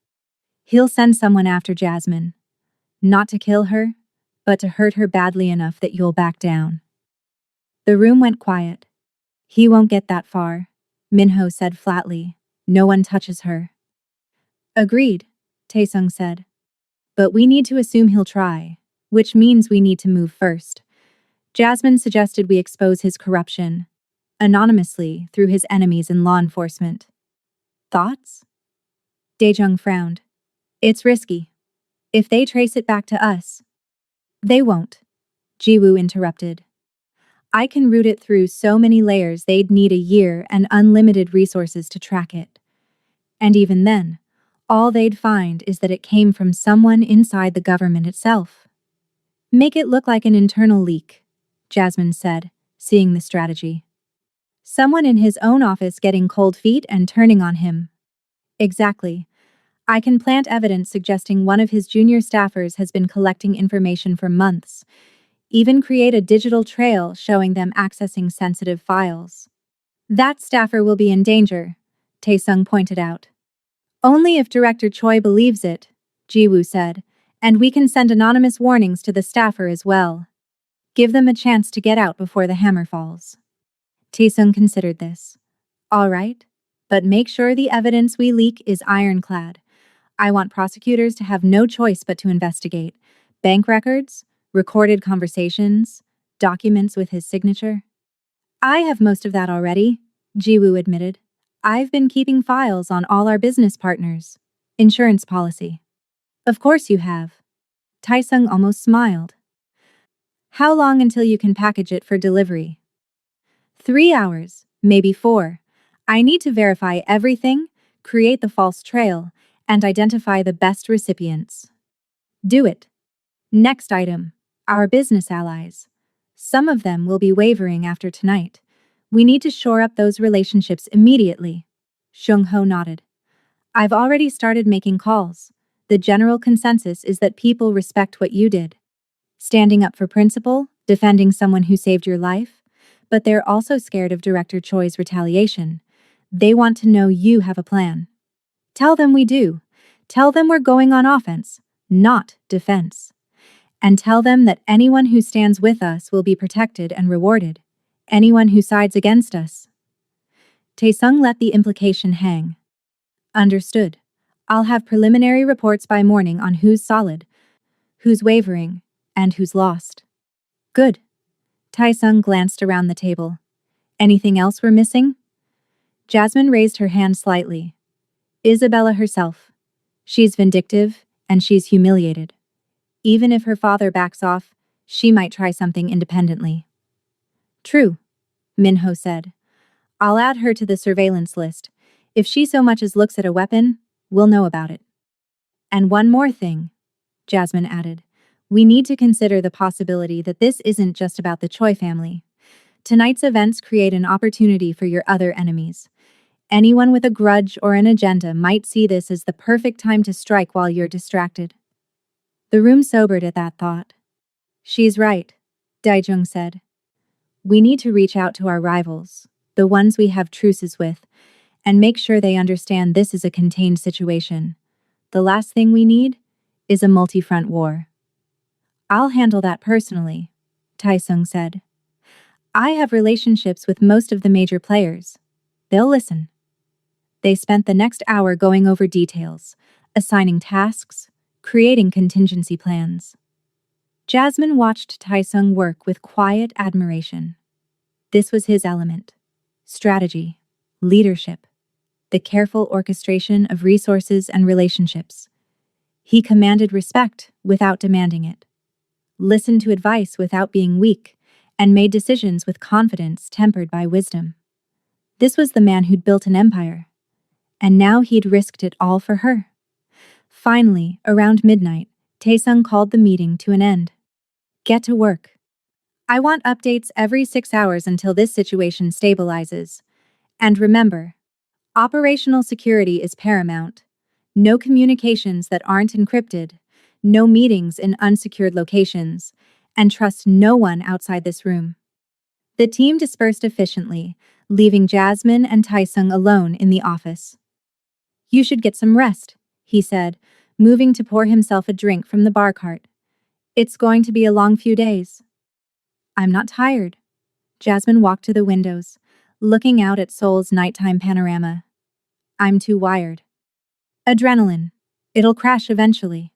A: He'll send someone after Jasmine. Not to kill her, but to hurt her badly enough that you'll back down. The room went quiet. He won't get that far, Minho said flatly. No one touches her. Agreed, Taesung said. But we need to assume he'll try, which means we need to move first. Jasmine suggested we expose his corruption, anonymously through his enemies in law enforcement. Thoughts? Daejung frowned. It's risky. If they trace it back to us. They won't, Jiwoo interrupted. I can route it through so many layers they'd need a year and unlimited resources to track it. And even then, all they'd find is that it came from someone inside the government itself. Make it look like an internal leak, Jasmine said, seeing the strategy. Someone in his own office getting cold feet and turning on him. Exactly. I can plant evidence suggesting one of his junior staffers has been collecting information for months, even create a digital trail showing them accessing sensitive files. That staffer will be in danger, Taesung pointed out. Only if Director Choi believes it, Jiwoo said, and we can send anonymous warnings to the staffer as well. Give them a chance to get out before the hammer falls. Taesung considered this. All right, but make sure the evidence we leak is ironclad. I want prosecutors to have no choice but to investigate. Bank records, recorded conversations, documents with his signature. I have most of that already, Jiwoo admitted. I've been keeping files on all our business partners. Insurance policy. Of course you have. Taesung almost smiled. How long until you can package it for delivery? 3 hours, maybe 4. I need to verify everything, create the false trail, and identify the best recipients. Do it. Next item. Our business allies. Some of them will be wavering after tonight. We need to shore up those relationships immediately. Seungho nodded. I've already started making calls. The general consensus is that people respect what you did. Standing up for principle, defending someone who saved your life, but they're also scared of Director Choi's retaliation. They want to know you have a plan. Tell them we do. Tell them we're going on offense, not defense. And tell them that anyone who stands with us will be protected and rewarded. Anyone who sides against us. Taesung let the implication hang. Understood. I'll have preliminary reports by morning on who's solid, who's wavering, and who's lost. Good. Taesung glanced around the table. Anything else we're missing? Jasmine raised her hand slightly. Isabella herself. She's vindictive, and she's humiliated. Even if her father backs off, she might try something independently. True, Minho said. I'll add her to the surveillance list. If she so much as looks at a weapon, we'll know about it. And one more thing, Jasmine added. We need to consider the possibility that this isn't just about the Choi family. Tonight's events create an opportunity for your other enemies. Anyone with a grudge or an agenda might see this as the perfect time to strike while you're distracted. The room sobered at that thought. She's right, Daejung said. We need to reach out to our rivals, the ones we have truces with, and make sure they understand this is a contained situation. The last thing we need is a multi-front war. I'll handle that personally, Taesung said. I have relationships with most of the major players. They'll listen. They spent the next hour going over details, assigning tasks, creating contingency plans. Jasmine watched Taesung work with quiet admiration. This was his element. Strategy, leadership, the careful orchestration of resources and relationships. He commanded respect without demanding it, listened to advice without being weak, and made decisions with confidence tempered by wisdom. This was the man who'd built an empire, and now he'd risked it all for her. Finally, around midnight, Taesung called the meeting to an end. Get to work. I want updates every 6 hours until this situation stabilizes. And remember, operational security is paramount. No communications that aren't encrypted, no meetings in unsecured locations, and trust no one outside this room. The team dispersed efficiently, leaving Jasmine and Taesung alone in the office. You should get some rest, he said, moving to pour himself a drink from the bar cart. It's going to be a long few days. I'm not tired. Jasmine walked to the windows, looking out at Seoul's nighttime panorama. I'm too wired. Adrenaline. It'll crash eventually.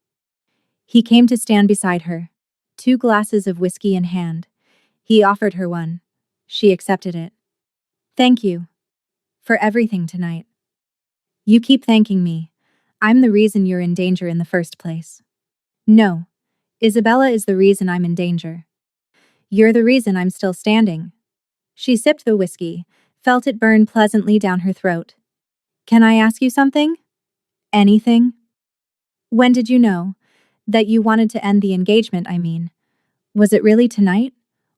A: He came to stand beside her, 2 glasses of whiskey in hand. He offered her one. She accepted it. Thank you. For everything tonight. You keep thanking me. I'm the reason you're in danger in the first place. No. Isabella is the reason I'm in danger. You're the reason I'm still standing. She sipped the whiskey, felt it burn pleasantly down her throat. Can I ask you something? Anything? When did you know that you wanted to end the engagement, I mean? Was it really tonight?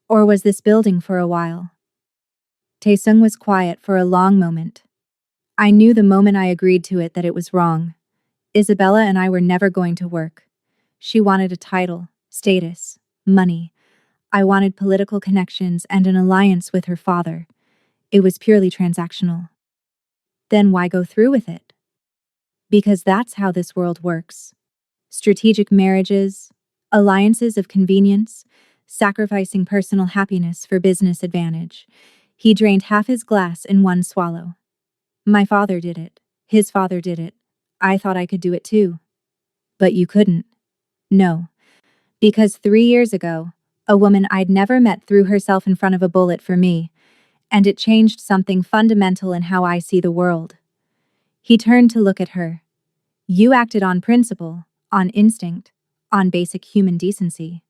A: Or was this building for a while? Taesung was quiet for a long moment. I knew the moment I agreed to it that it was wrong. Isabella and I were never going to work. She wanted a title, status, money. I wanted political connections and an alliance with her father. It was purely transactional. Then why go through with it? Because that's how this world works. Strategic marriages, alliances of convenience, sacrificing personal happiness for business advantage. He drained half his glass in one swallow. My father did it. His father did it. I thought I could do it too. But you couldn't. No. Because 3 years ago, a woman I'd never met threw herself in front of a bullet for me, and it changed something fundamental in how I see the world. He turned to look at her. You acted on principle, on instinct, on basic human decency.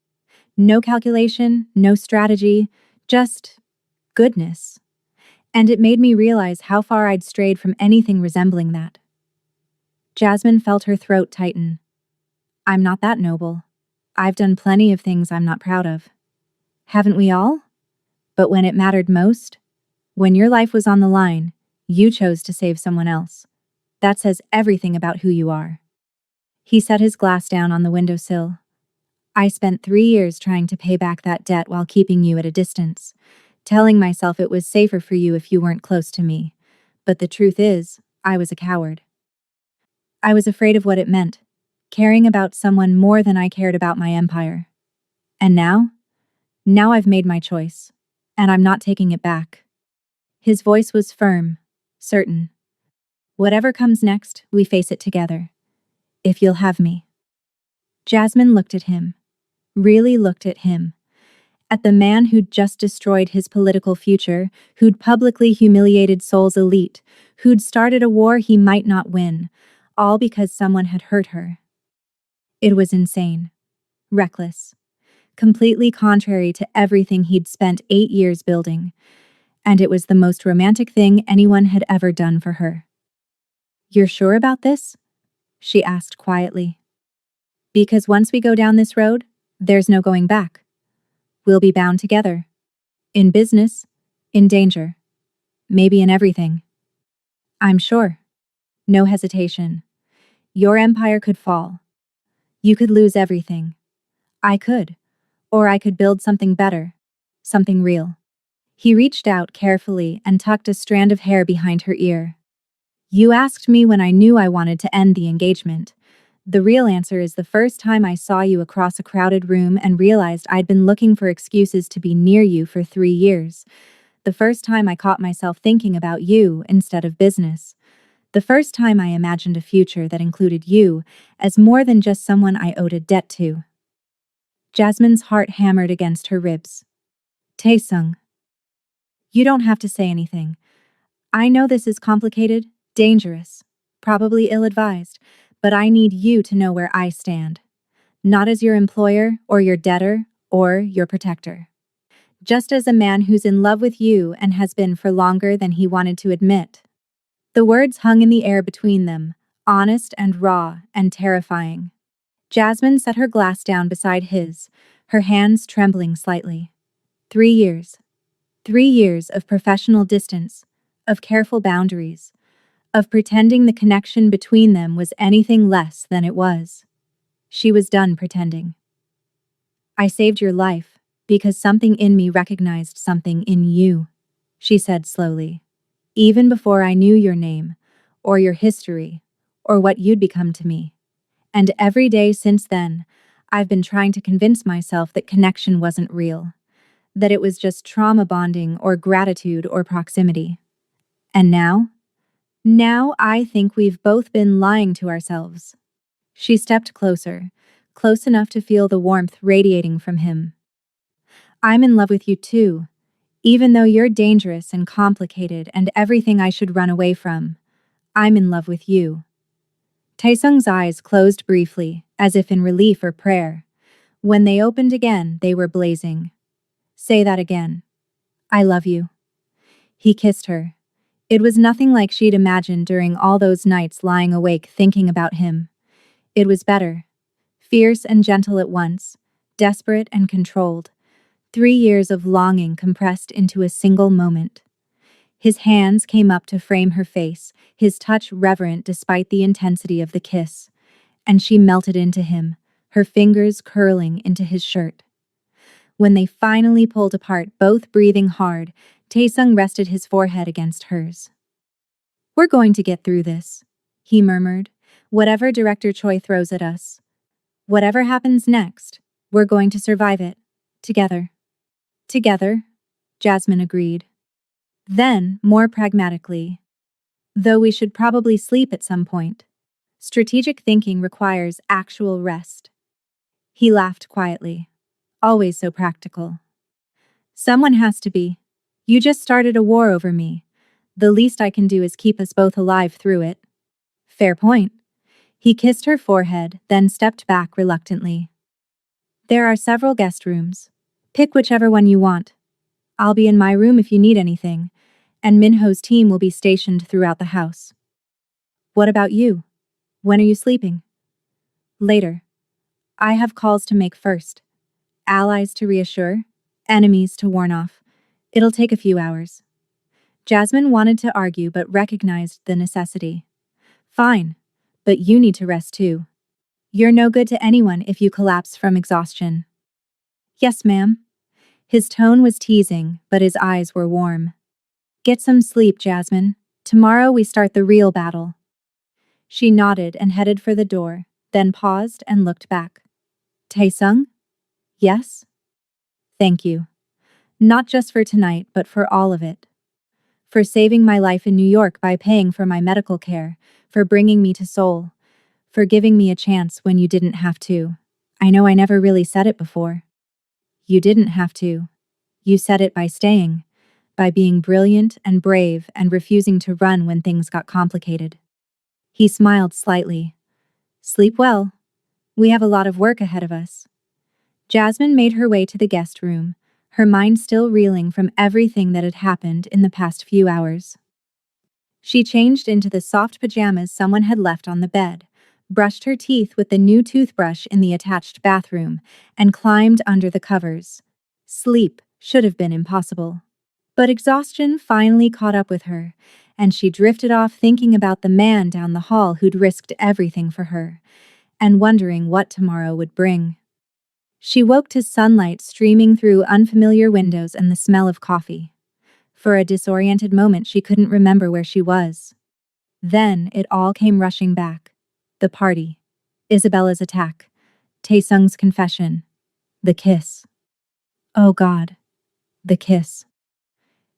A: No calculation, no strategy, just goodness. And it made me realize how far I'd strayed from anything resembling that. Jasmine felt her throat tighten. I'm not that noble. I've done plenty of things I'm not proud of. Haven't we all? But when it mattered most, when your life was on the line, you chose to save someone else. That says everything about who you are. He set his glass down on the windowsill. I spent 3 years trying to pay back that debt while keeping you at a distance, telling myself it was safer for you if you weren't close to me. But the truth is, I was a coward. I was afraid of what it meant, caring about someone more than I cared about my empire. And now I've made my choice, and I'm not taking it back. His voice was firm, certain. Whatever comes next, we face it together. If you'll have me. Jasmine looked at him, really looked at him, at the man who'd just destroyed his political future, who'd publicly humiliated Seoul's elite, who'd started a war he might not win, all because someone had hurt her. It was insane, reckless, completely contrary to everything he'd spent 8 years building, and it was the most romantic thing anyone had ever done for her. You're sure about this? She asked quietly. Because once we go down this road, there's no going back. We'll be bound together. In business, in danger, maybe in everything. I'm sure. No hesitation. Your empire could fall. You could lose everything. I could. Or I could build something better. Something real. He reached out carefully and tucked a strand of hair behind her ear. You asked me when I knew I wanted to end the engagement. The real answer is the first time I saw you across a crowded room and realized I'd been looking for excuses to be near you for 3 years. The first time I caught myself thinking about you instead of business. The first time I imagined a future that included you as more than just someone I owed a debt to. Jasmine's heart hammered against her ribs. Taesung. You don't have to say anything. I know this is complicated, dangerous, probably ill-advised, but I need you to know where I stand. Not as your employer or your debtor or your protector. Just as a man who's in love with you and has been for longer than he wanted to admit. The words hung in the air between them, honest and raw and terrifying. Jasmine set her glass down beside his, her hands trembling slightly. 3 years. 3 years of professional distance, of careful boundaries, of pretending the connection between them was anything less than it was. She was done pretending. I saved your life because something in me recognized something in you, she said slowly. Even before I knew your name, or your history, or what you'd become to me. And every day since then, I've been trying to convince myself that connection wasn't real, that it was just trauma bonding or gratitude or proximity. And now? Now I think we've both been lying to ourselves. She stepped closer, close enough to feel the warmth radiating from him. I'm in love with you too, even though you're dangerous and complicated and everything I should run away from. I'm in love with you. Taesung's eyes closed briefly, as if in relief or prayer. When they opened again, they were blazing. Say that again. I love you. He kissed her. It was nothing like she'd imagined during all those nights lying awake thinking about him. It was better. Fierce and gentle at once, desperate and controlled. 3 years of longing compressed into a single moment. His hands came up to frame her face, his touch reverent despite the intensity of the kiss. And she melted into him, her fingers curling into his shirt. When they finally pulled apart, both breathing hard, Taesung rested his forehead against hers. We're going to get through this, he murmured. Whatever Director Choi throws at us. Whatever happens next, we're going to survive it. Together. Together, Jasmine agreed. Then, more pragmatically. Though we should probably sleep at some point. Strategic thinking requires actual rest. He laughed quietly. Always so practical. Someone has to be. You just started a war over me. The least I can do is keep us both alive through it. Fair point. He kissed her forehead, then stepped back reluctantly. There are several guest rooms. Pick whichever one you want. I'll be in my room if you need anything, and Minho's team will be stationed throughout the house. What about you? When are you sleeping? Later. I have calls to make first. Allies to reassure, enemies to warn off. It'll take a few hours. Jasmine wanted to argue but recognized the necessity. Fine, but you need to rest too. You're no good to anyone if you collapse from exhaustion. Yes, ma'am. His tone was teasing, but his eyes were warm. Get some sleep, Jasmine. Tomorrow we start the real battle. She nodded and headed for the door, then paused and looked back. Taesung? Yes? Thank you. Not just for tonight, but for all of it. For saving my life in New York by paying for my medical care, for bringing me to Seoul, for giving me a chance when you didn't have to. I know I never really said it before. You didn't have to. You said it by staying, by being brilliant and brave and refusing to run when things got complicated. He smiled slightly. Sleep well. We have a lot of work ahead of us. Jasmine made her way to the guest room, her mind still reeling from everything that had happened in the past few hours. She changed into the soft pajamas someone had left on the bed, brushed her teeth with the new toothbrush in the attached bathroom, and climbed under the covers. Sleep should have been impossible. But exhaustion finally caught up with her, and she drifted off thinking about the man down the hall who'd risked everything for her, and wondering what tomorrow would bring. She woke to sunlight streaming through unfamiliar windows and the smell of coffee. For a disoriented moment she couldn't remember where she was. Then it all came rushing back. The party. Isabella's attack. Taesung's confession. The kiss. Oh God. The kiss.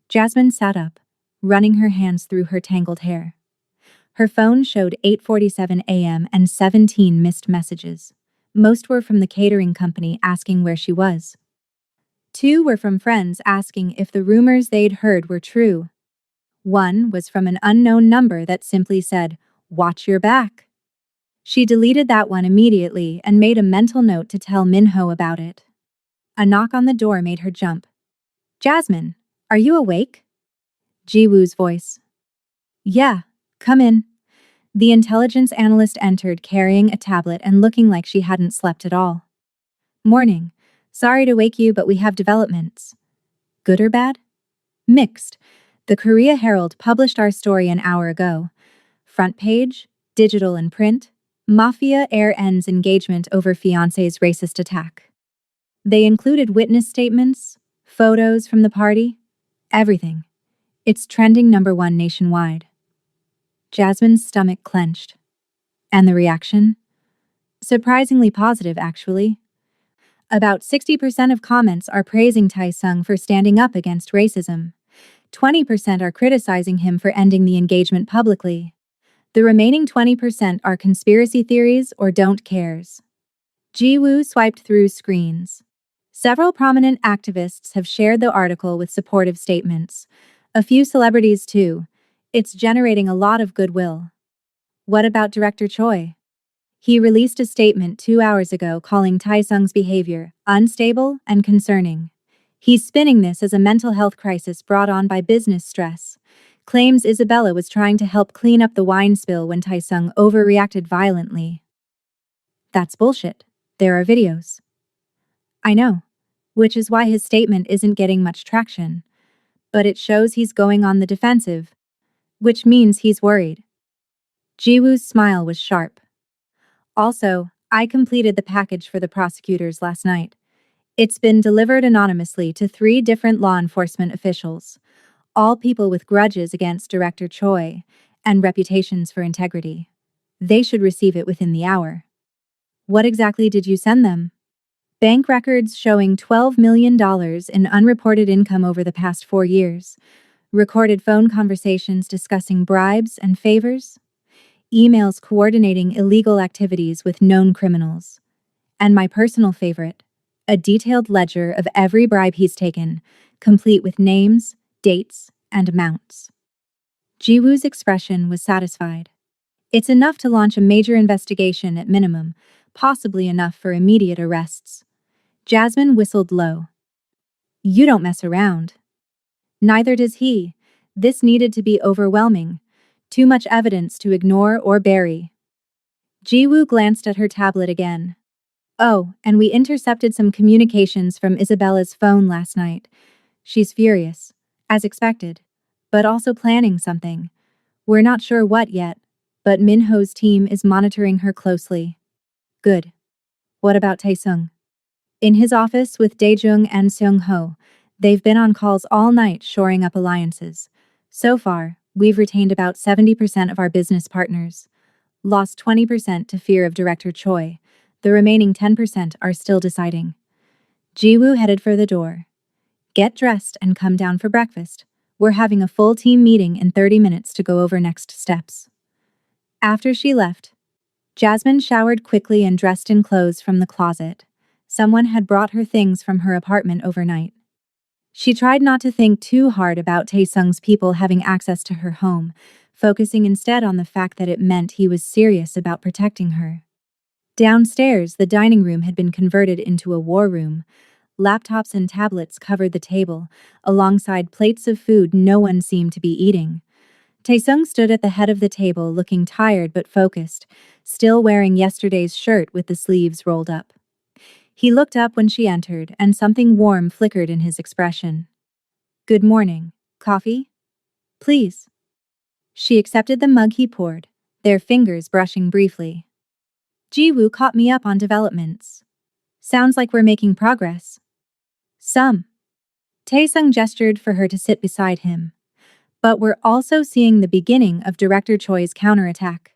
A: Jasmine sat up, running her hands through her tangled hair. Her phone showed 8:47 a.m. and 17 missed messages. Most were from the catering company asking where she was. 2 were from friends asking if the rumors they'd heard were true. 1 was from an unknown number that simply said, "Watch your back." She deleted that one immediately and made a mental note to tell Minho about it. A knock on the door made her jump. "Jasmine, are you awake?" Jiwoo's voice. "Yeah, come in." The intelligence analyst entered carrying a tablet and looking like she hadn't slept at all. "Morning. Sorry to wake you, but we have developments." "Good or bad?" "Mixed. The Korea Herald published our story an hour ago. Front page, digital and print. Mafia Air ends engagement over Fiancée's racist attack. They included witness statements, photos from the party, everything. It's trending #1 nationwide." Jasmine's stomach clenched. And the reaction? Surprisingly positive, actually. About 60% of comments are praising Taesung for standing up against racism. 20% are criticizing him for ending the engagement publicly. The remaining 20% are conspiracy theories or don't cares. Jiwoo swiped through screens. Several prominent activists have shared the article with supportive statements. A few celebrities too. It's generating a lot of goodwill. What about Director Choi? He released a statement 2 hours ago calling Taesung's behavior unstable and concerning. He's spinning this as a mental health crisis brought on by business stress. Claims Isabella was trying to help clean up the wine spill when Taesung overreacted violently. That's bullshit. There are videos. I know. Which is why his statement isn't getting much traction. But it shows he's going on the defensive. Which means he's worried. Jiwoo's smile was sharp. Also, I completed the package for the prosecutors last night. It's been delivered anonymously to 3 different law enforcement officials, all people with grudges against Director Choi and reputations for integrity. They should receive it within the hour. What exactly did you send them? Bank records showing $12 million in unreported income over the past 4 years. Recorded phone conversations discussing bribes and favors. Emails coordinating illegal activities with known criminals. And my personal favorite, a detailed ledger of every bribe he's taken, complete with names, dates, and amounts. Jiwoo's expression was satisfied. It's enough to launch a major investigation at minimum, possibly enough for immediate arrests. Jasmine whistled low. You don't mess around. Neither does he. This needed to be overwhelming. Too much evidence to ignore or bury. Jiwoo glanced at her tablet again. Oh, and we intercepted some communications from Isabella's phone last night. She's furious, as expected, but also planning something. We're not sure what yet, but Minho's team is monitoring her closely. Good. What about Taesung? In his office with Daejung and Seung-ho, they've been on calls all night shoring up alliances. So far, we've retained about 70% of our business partners. Lost 20% to fear of Director Choi. The remaining 10% are still deciding. Jiwoo headed for the door. Get dressed and come down for breakfast. We're having a full team meeting in 30 minutes to go over next steps. After she left, Jasmine showered quickly and dressed in clothes from the closet. Someone had brought her things from her apartment overnight. She tried not to think too hard about Taesung's people having access to her home, focusing instead on the fact that it meant he was serious about protecting her. Downstairs, the dining room had been converted into a war room. Laptops and tablets covered the table, alongside plates of food no one seemed to be eating. Taesung stood at the head of the table looking tired but focused, still wearing yesterday's shirt with the sleeves rolled up. He looked up when she entered, and something warm flickered in his expression. Good morning. Coffee? Please. She accepted the mug he poured, their fingers brushing briefly. Jiwoo caught me up on developments. Sounds like we're making progress. Some. Taesung gestured for her to sit beside him. But we're also seeing the beginning of Director Choi's counterattack.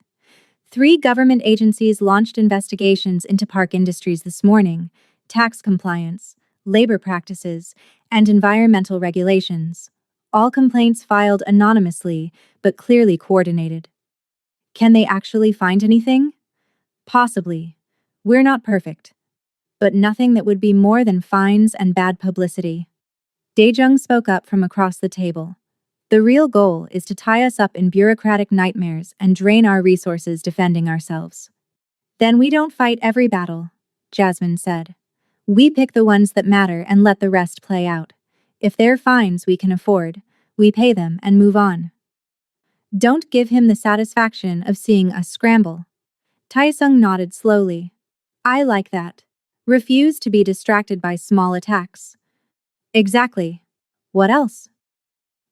A: 3 government agencies launched investigations into park industries this morning: tax compliance, labor practices, and environmental regulations. All complaints filed anonymously, but clearly coordinated. Can they actually find anything? Possibly. We're not perfect. But nothing that would be more than fines and bad publicity. Daejung spoke up from across the table. The real goal is to tie us up in bureaucratic nightmares and drain our resources defending ourselves. Then we don't fight every battle, Jasmine said. We pick the ones that matter and let the rest play out. If they're fines we can afford, we pay them and move on. Don't give him the satisfaction of seeing us scramble. Taesung nodded slowly. I like that. Refuse to be distracted by small attacks. Exactly. What else?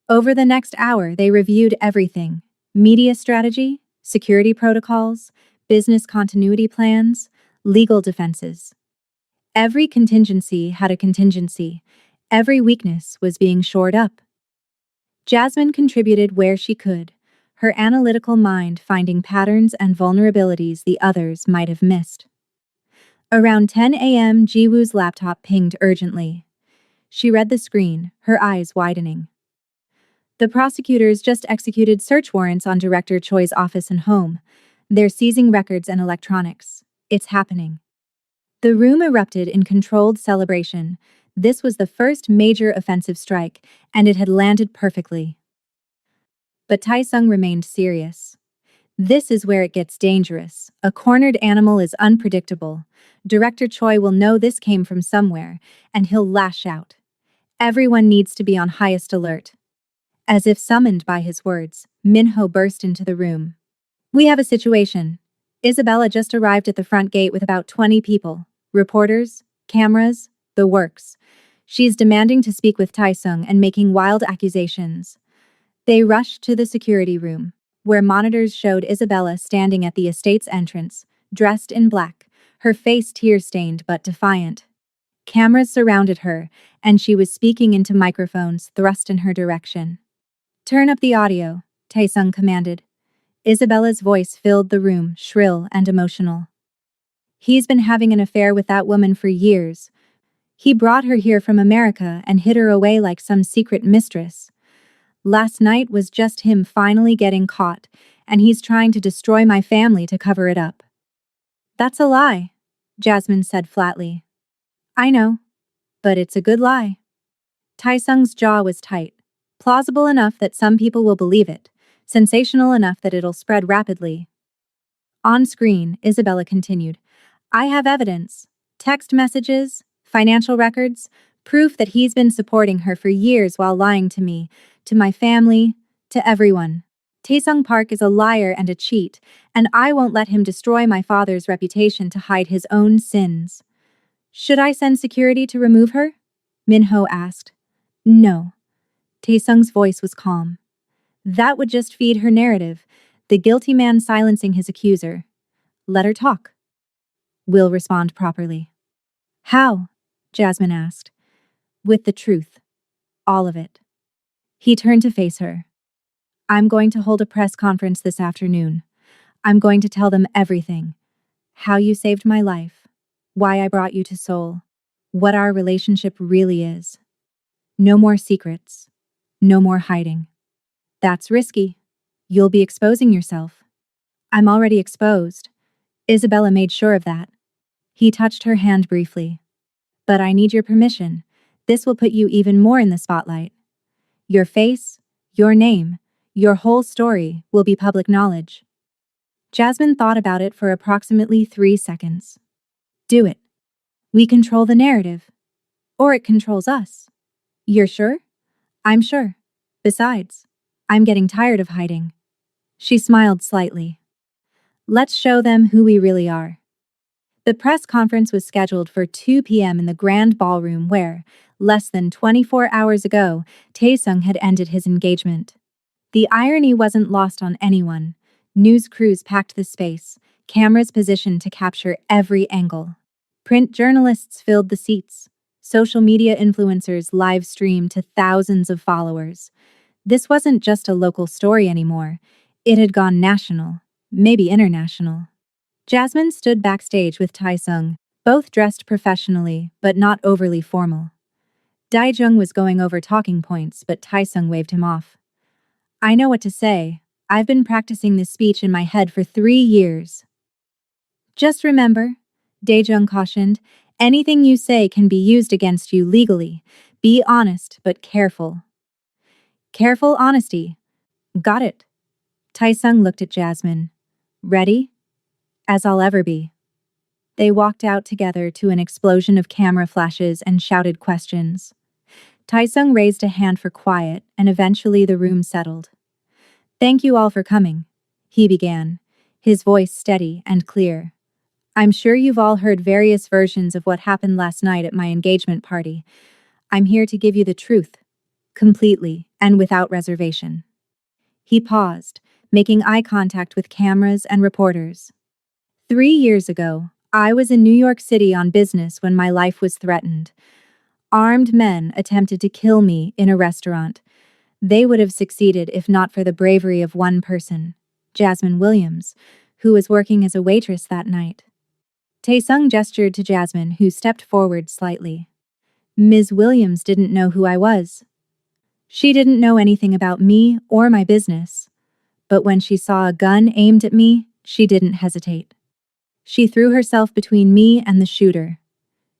A: Over the next hour, they reviewed everything: media strategy, security protocols, business continuity plans, legal defenses. Every contingency had a contingency. Every weakness was being shored up. Jasmine contributed where she could, her analytical mind finding patterns and vulnerabilities the others might have missed. Around 10 a.m., Jiwoo's laptop pinged urgently. She read the screen, her eyes widening. The prosecutors just executed search warrants on Director Choi's office and home. They're seizing records and electronics. It's happening. The room erupted in controlled celebration. This was the first major offensive strike, and it had landed perfectly. But Taesung remained serious. This is where it gets dangerous. A cornered animal is unpredictable. Director Choi will know this came from somewhere, and he'll lash out. Everyone needs to be on highest alert. As if summoned by his words, Minho burst into the room. We have a situation. Isabella just arrived at the front gate with about 20 people. Reporters, cameras, the works. She's demanding to speak with Taesung and making wild accusations. They rushed to the security room, where monitors showed Isabella standing at the estate's entrance, dressed in black, her face tear-stained but defiant. Cameras surrounded her, and she was speaking into microphones thrust in her direction. Turn up the audio, Taesung commanded. Isabella's voice filled the room, shrill and emotional. He's been having an affair with that woman for years. He brought her here from America and hid her away like some secret mistress. Last night was just him finally getting caught, and he's trying to destroy my family to cover it up. That's a lie, Jasmine said flatly. I know, but it's a good lie. Taesung's jaw was tight, plausible enough that some people will believe it, sensational enough that it'll spread rapidly. On screen, Isabella continued, I have evidence, text messages, financial records, proof that he's been supporting her for years while lying to me, to my family, to everyone. Taesung Park is a liar and a cheat, and I won't let him destroy my father's reputation to hide his own sins. Should I send security to remove her? Minho asked. No. Taesung's voice was calm. That would just feed her narrative, the guilty man silencing his accuser. Let her talk. We'll respond properly. How? Jasmine asked. With the truth. All of it. He turned to face her. I'm going to hold a press conference this afternoon. I'm going to tell them everything. How you saved my life. Why I brought you to Seoul. What our relationship really is. No more secrets. No more hiding. That's risky. You'll be exposing yourself. I'm already exposed. Isabella made sure of that. He touched her hand briefly. But I need your permission. This will put you even more in the spotlight. Your face, your name, your whole story will be public knowledge. Jasmine thought about it for approximately 3 seconds. Do it. We control the narrative. Or it controls us. You're sure? I'm sure. Besides, I'm getting tired of hiding. She smiled slightly. Let's show them who we really are. The press conference was scheduled for 2 p.m. in the grand ballroom where, less than 24 hours ago, Taesung had ended his engagement. The irony wasn't lost on anyone. News crews packed the space, cameras positioned to capture every angle. Print journalists filled the seats. Social media influencers live-streamed to thousands of followers. This wasn't just a local story anymore. It had gone national, maybe international. Jasmine stood backstage with Taesung, both dressed professionally, but not overly formal. Daijung was going over talking points, but Taesung waved him off. I know what to say. I've been practicing this speech in my head for 3 years. Just remember, Daejung cautioned, anything you say can be used against you legally. Be honest, but careful. Careful honesty. Got it. Taesung looked at Jasmine. Ready? As I'll ever be. They walked out together to an explosion of camera flashes and shouted questions. Taesung raised a hand for quiet, and eventually the room settled. Thank you all for coming, he began, his voice steady and clear. I'm sure you've all heard various versions of what happened last night at my engagement party. I'm here to give you the truth, completely and without reservation. He paused, making eye contact with cameras and reporters. 3 years ago, I was in New York City on business when my life was threatened. Armed men attempted to kill me in a restaurant. They would have succeeded if not for the bravery of one person, Jasmine Williams, who was working as a waitress that night. Taesung gestured to Jasmine, who stepped forward slightly. Ms. Williams didn't know who I was. She didn't know anything about me or my business. But when she saw a gun aimed at me, she didn't hesitate. She threw herself between me and the shooter.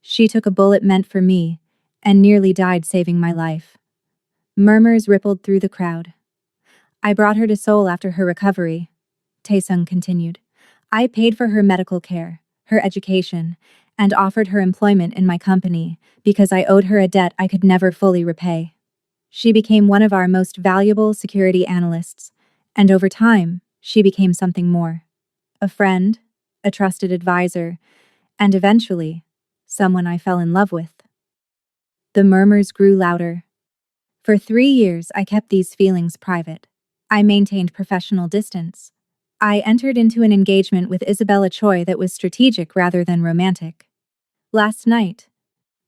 A: She took a bullet meant for me and nearly died saving my life. Murmurs rippled through the crowd. I brought her to Seoul after her recovery, Taesung continued. I paid for her medical care, her education, and offered her employment in my company because I owed her a debt I could never fully repay. She became one of our most valuable security analysts, and over time, she became something more. A friend, a trusted advisor, and eventually, someone I fell in love with. The murmurs grew louder. For 3 years, I kept these feelings private. I maintained professional distance. I entered into an engagement with Isabella Choi that was strategic rather than romantic. Last night,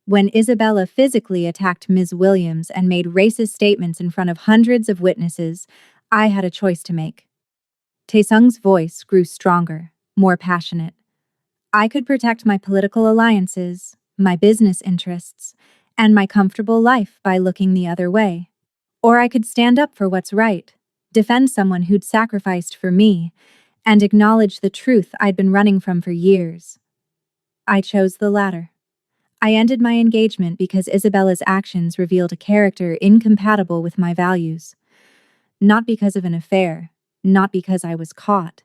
A: when Isabella physically attacked Ms. Williams and made racist statements in front of hundreds of witnesses, I had a choice to make. Taesung's voice grew stronger, more passionate. I could protect my political alliances, my business interests, and my comfortable life by looking the other way. Or I could stand up for what's right, defend someone who'd sacrificed for me, and acknowledge the truth I'd been running from for years. I chose the latter. I ended my engagement because Isabella's actions revealed a character incompatible with my values. Not because of an affair, not because I was caught,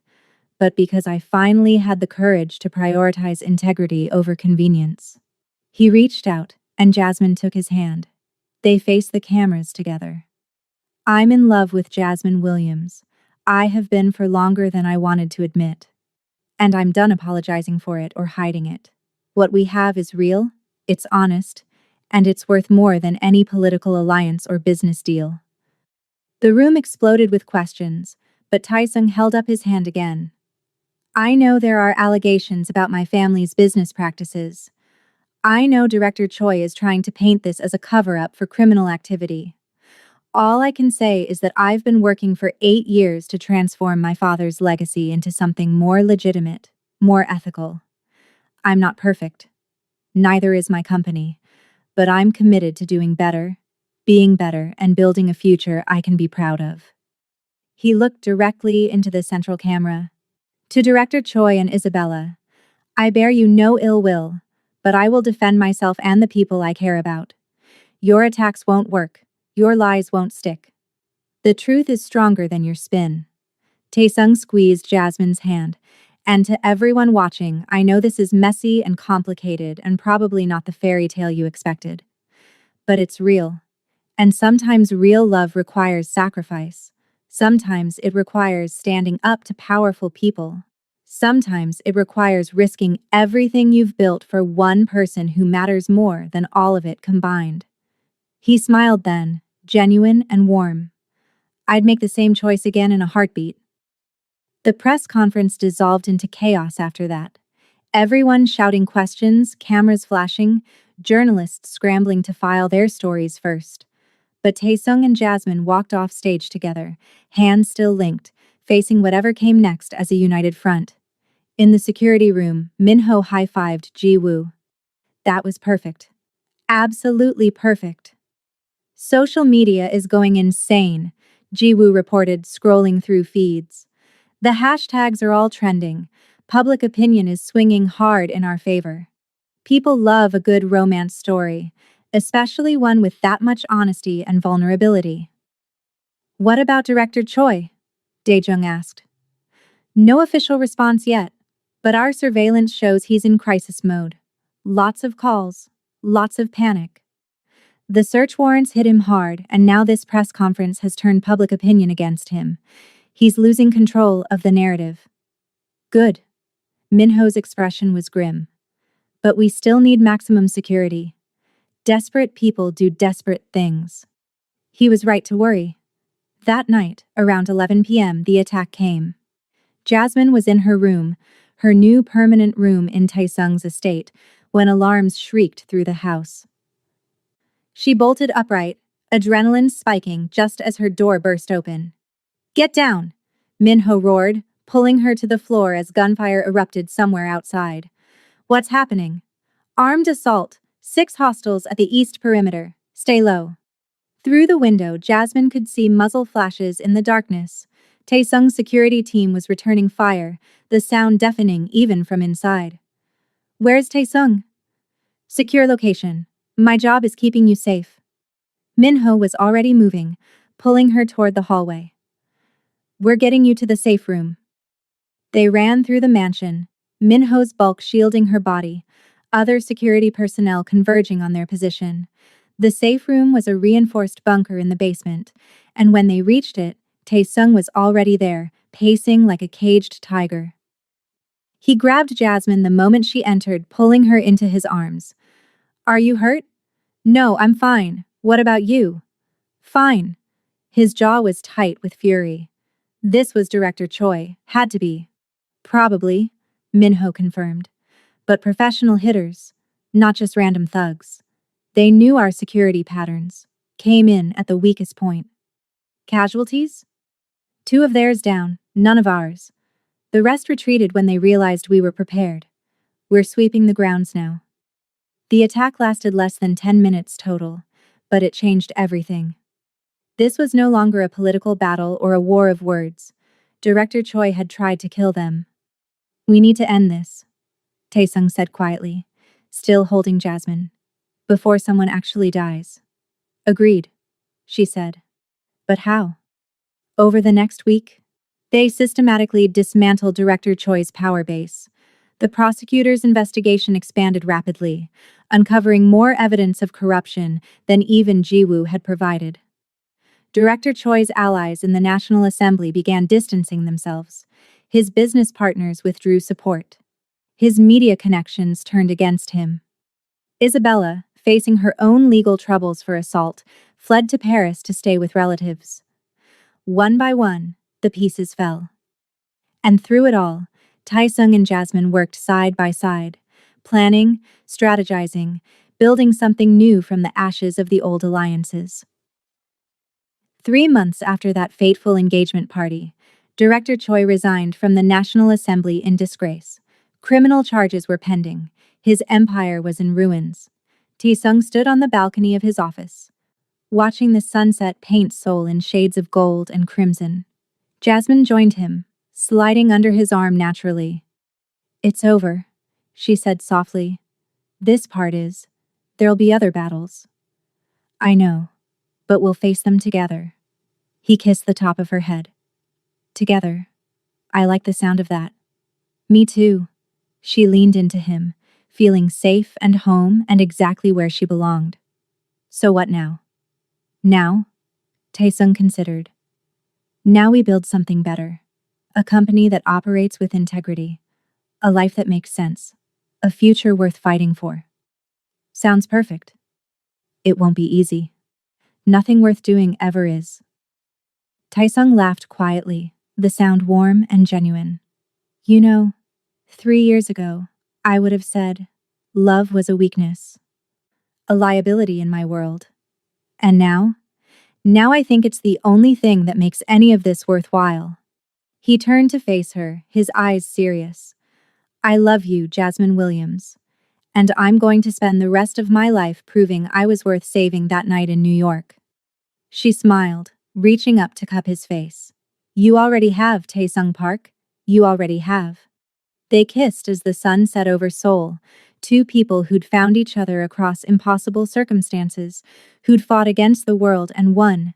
A: but because I finally had the courage to prioritize integrity over convenience. He reached out, and Jasmine took his hand. They faced the cameras together. I'm in love with Jasmine Williams. I have been for longer than I wanted to admit. And I'm done apologizing for it or hiding it. What we have is real, it's honest, and it's worth more than any political alliance or business deal. The room exploded with questions, but Taesung held up his hand again. I know there are allegations about my family's business practices. I know Director Choi is trying to paint this as a cover-up for criminal activity. All I can say is that I've been working for 8 years to transform my father's legacy into something more legitimate, more ethical. I'm not perfect. Neither is my company. But I'm committed to doing better, being better, and building a future I can be proud of. He looked directly into the central camera. To Director Choi and Isabella, I bear you no ill will, but I will defend myself and the people I care about. Your attacks won't work. Your lies won't stick. The truth is stronger than your spin. Taesung squeezed Jasmine's hand. And to everyone watching, I know this is messy and complicated and probably not the fairy tale you expected. But it's real. And sometimes real love requires sacrifice. Sometimes it requires standing up to powerful people. Sometimes it requires risking everything you've built for one person who matters more than all of it combined. He smiled then, genuine and warm. I'd make the same choice again in a heartbeat. The press conference dissolved into chaos after that. Everyone shouting questions, cameras flashing, journalists scrambling to file their stories first. But Taesung and Jasmine walked off stage together, hands still linked, facing whatever came next as a united front. In the security room, Minho high-fived Ji-woo. That was perfect. Absolutely perfect. Social media is going insane, Ji-woo reported, scrolling through feeds. The hashtags are all trending. Public opinion is swinging hard in our favor. People love a good romance story, especially one with that much honesty and vulnerability. What about director Choi? Daejung asked. No official response yet, but our surveillance shows he's in crisis mode. Lots of calls, lots of panic. The search warrants hit him hard, and now this press conference has turned public opinion against him. He's losing control of the narrative. Good. Minho's expression was grim. But we still need maximum security. Desperate people do desperate things. He was right to worry. That night, around 11 p.m., the attack came. Jasmine was in her room, her new permanent room in Taesung's estate, when alarms shrieked through the house. She bolted upright, adrenaline spiking just as her door burst open. Get down! Minho roared, pulling her to the floor as gunfire erupted somewhere outside. What's happening? Armed assault, 6 hostiles at the east perimeter. Stay low. Through the window, Jasmine could see muzzle flashes in the darkness. Taesung's security team was returning fire, the sound deafening even from inside. Where's Taesung? Secure location. My job is keeping you safe. Minho was already moving, pulling her toward the hallway. We're getting you to the safe room. They ran through the mansion, Minho's bulk shielding her body, other security personnel converging on their position. The safe room was a reinforced bunker in the basement, and when they reached it, Taesung was already there, pacing like a caged tiger. He grabbed Jasmine the moment she entered, pulling her into his arms. Are you hurt? No, I'm fine. What about you? Fine. His jaw was tight with fury. This was Director Choi, had to be. Probably, Minho confirmed. But professional hitters, not just random thugs. They knew our security patterns, came in at the weakest point. Casualties? 2 of theirs down, none of ours. The rest retreated when they realized we were prepared. We're sweeping the grounds now. The attack lasted less than 10 minutes total, but it changed everything. This was no longer a political battle or a war of words. Director Choi had tried to kill them. We need to end this, Taesung said quietly, still holding Jasmine. Before someone actually dies. Agreed, she said. But how? Over the next week, they systematically dismantled Director Choi's power base. The prosecutor's investigation expanded rapidly, uncovering more evidence of corruption than even Ji-woo had provided. Director Choi's allies in the National Assembly began distancing themselves. His business partners withdrew support. His media connections turned against him. Isabella, facing her own legal troubles for assault, fled to Paris to stay with relatives. One by one, the pieces fell. And through it all, Taesung and Jasmine worked side by side, planning, strategizing, building something new from the ashes of the old alliances. 3 months after that fateful engagement party, Director Choi resigned from the National Assembly in disgrace. Criminal charges were pending. His empire was in ruins. Taesung stood on the balcony of his office, watching the sunset paint Seoul in shades of gold and crimson. Jasmine joined him, sliding under his arm naturally. It's over, she said softly. This part is. There'll be other battles. I know, but we'll face them together. He kissed the top of her head. Together. I like the sound of that. Me too. She leaned into him, feeling safe and home and exactly where she belonged. So what now? Now? Taesung considered. Now we build something better. A company that operates with integrity. A life that makes sense. A future worth fighting for. Sounds perfect. It won't be easy. Nothing worth doing ever is. Taesung laughed quietly, the sound warm and genuine. You know, 3 years ago, I would have said, love was a weakness. A liability in my world. And now, Now I think it's the only thing that makes any of this worthwhile." He turned to face her, his eyes serious. "I love you, Jasmine Williams. And I'm going to spend the rest of my life proving I was worth saving that night in New York." She smiled, reaching up to cup his face. "You already have, Taesung Park. You already have." They kissed as the sun set over Seoul, two people who'd found each other across impossible circumstances, who'd fought against the world and won,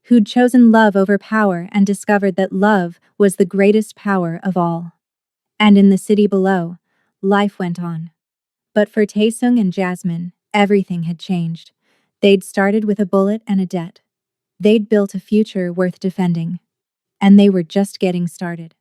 A: who'd chosen love over power and discovered that love was the greatest power of all. And in the city below, life went on. But for Taesung and Jasmine, everything had changed. They'd started with a bullet and a debt. They'd built a future worth defending. And they were just getting started.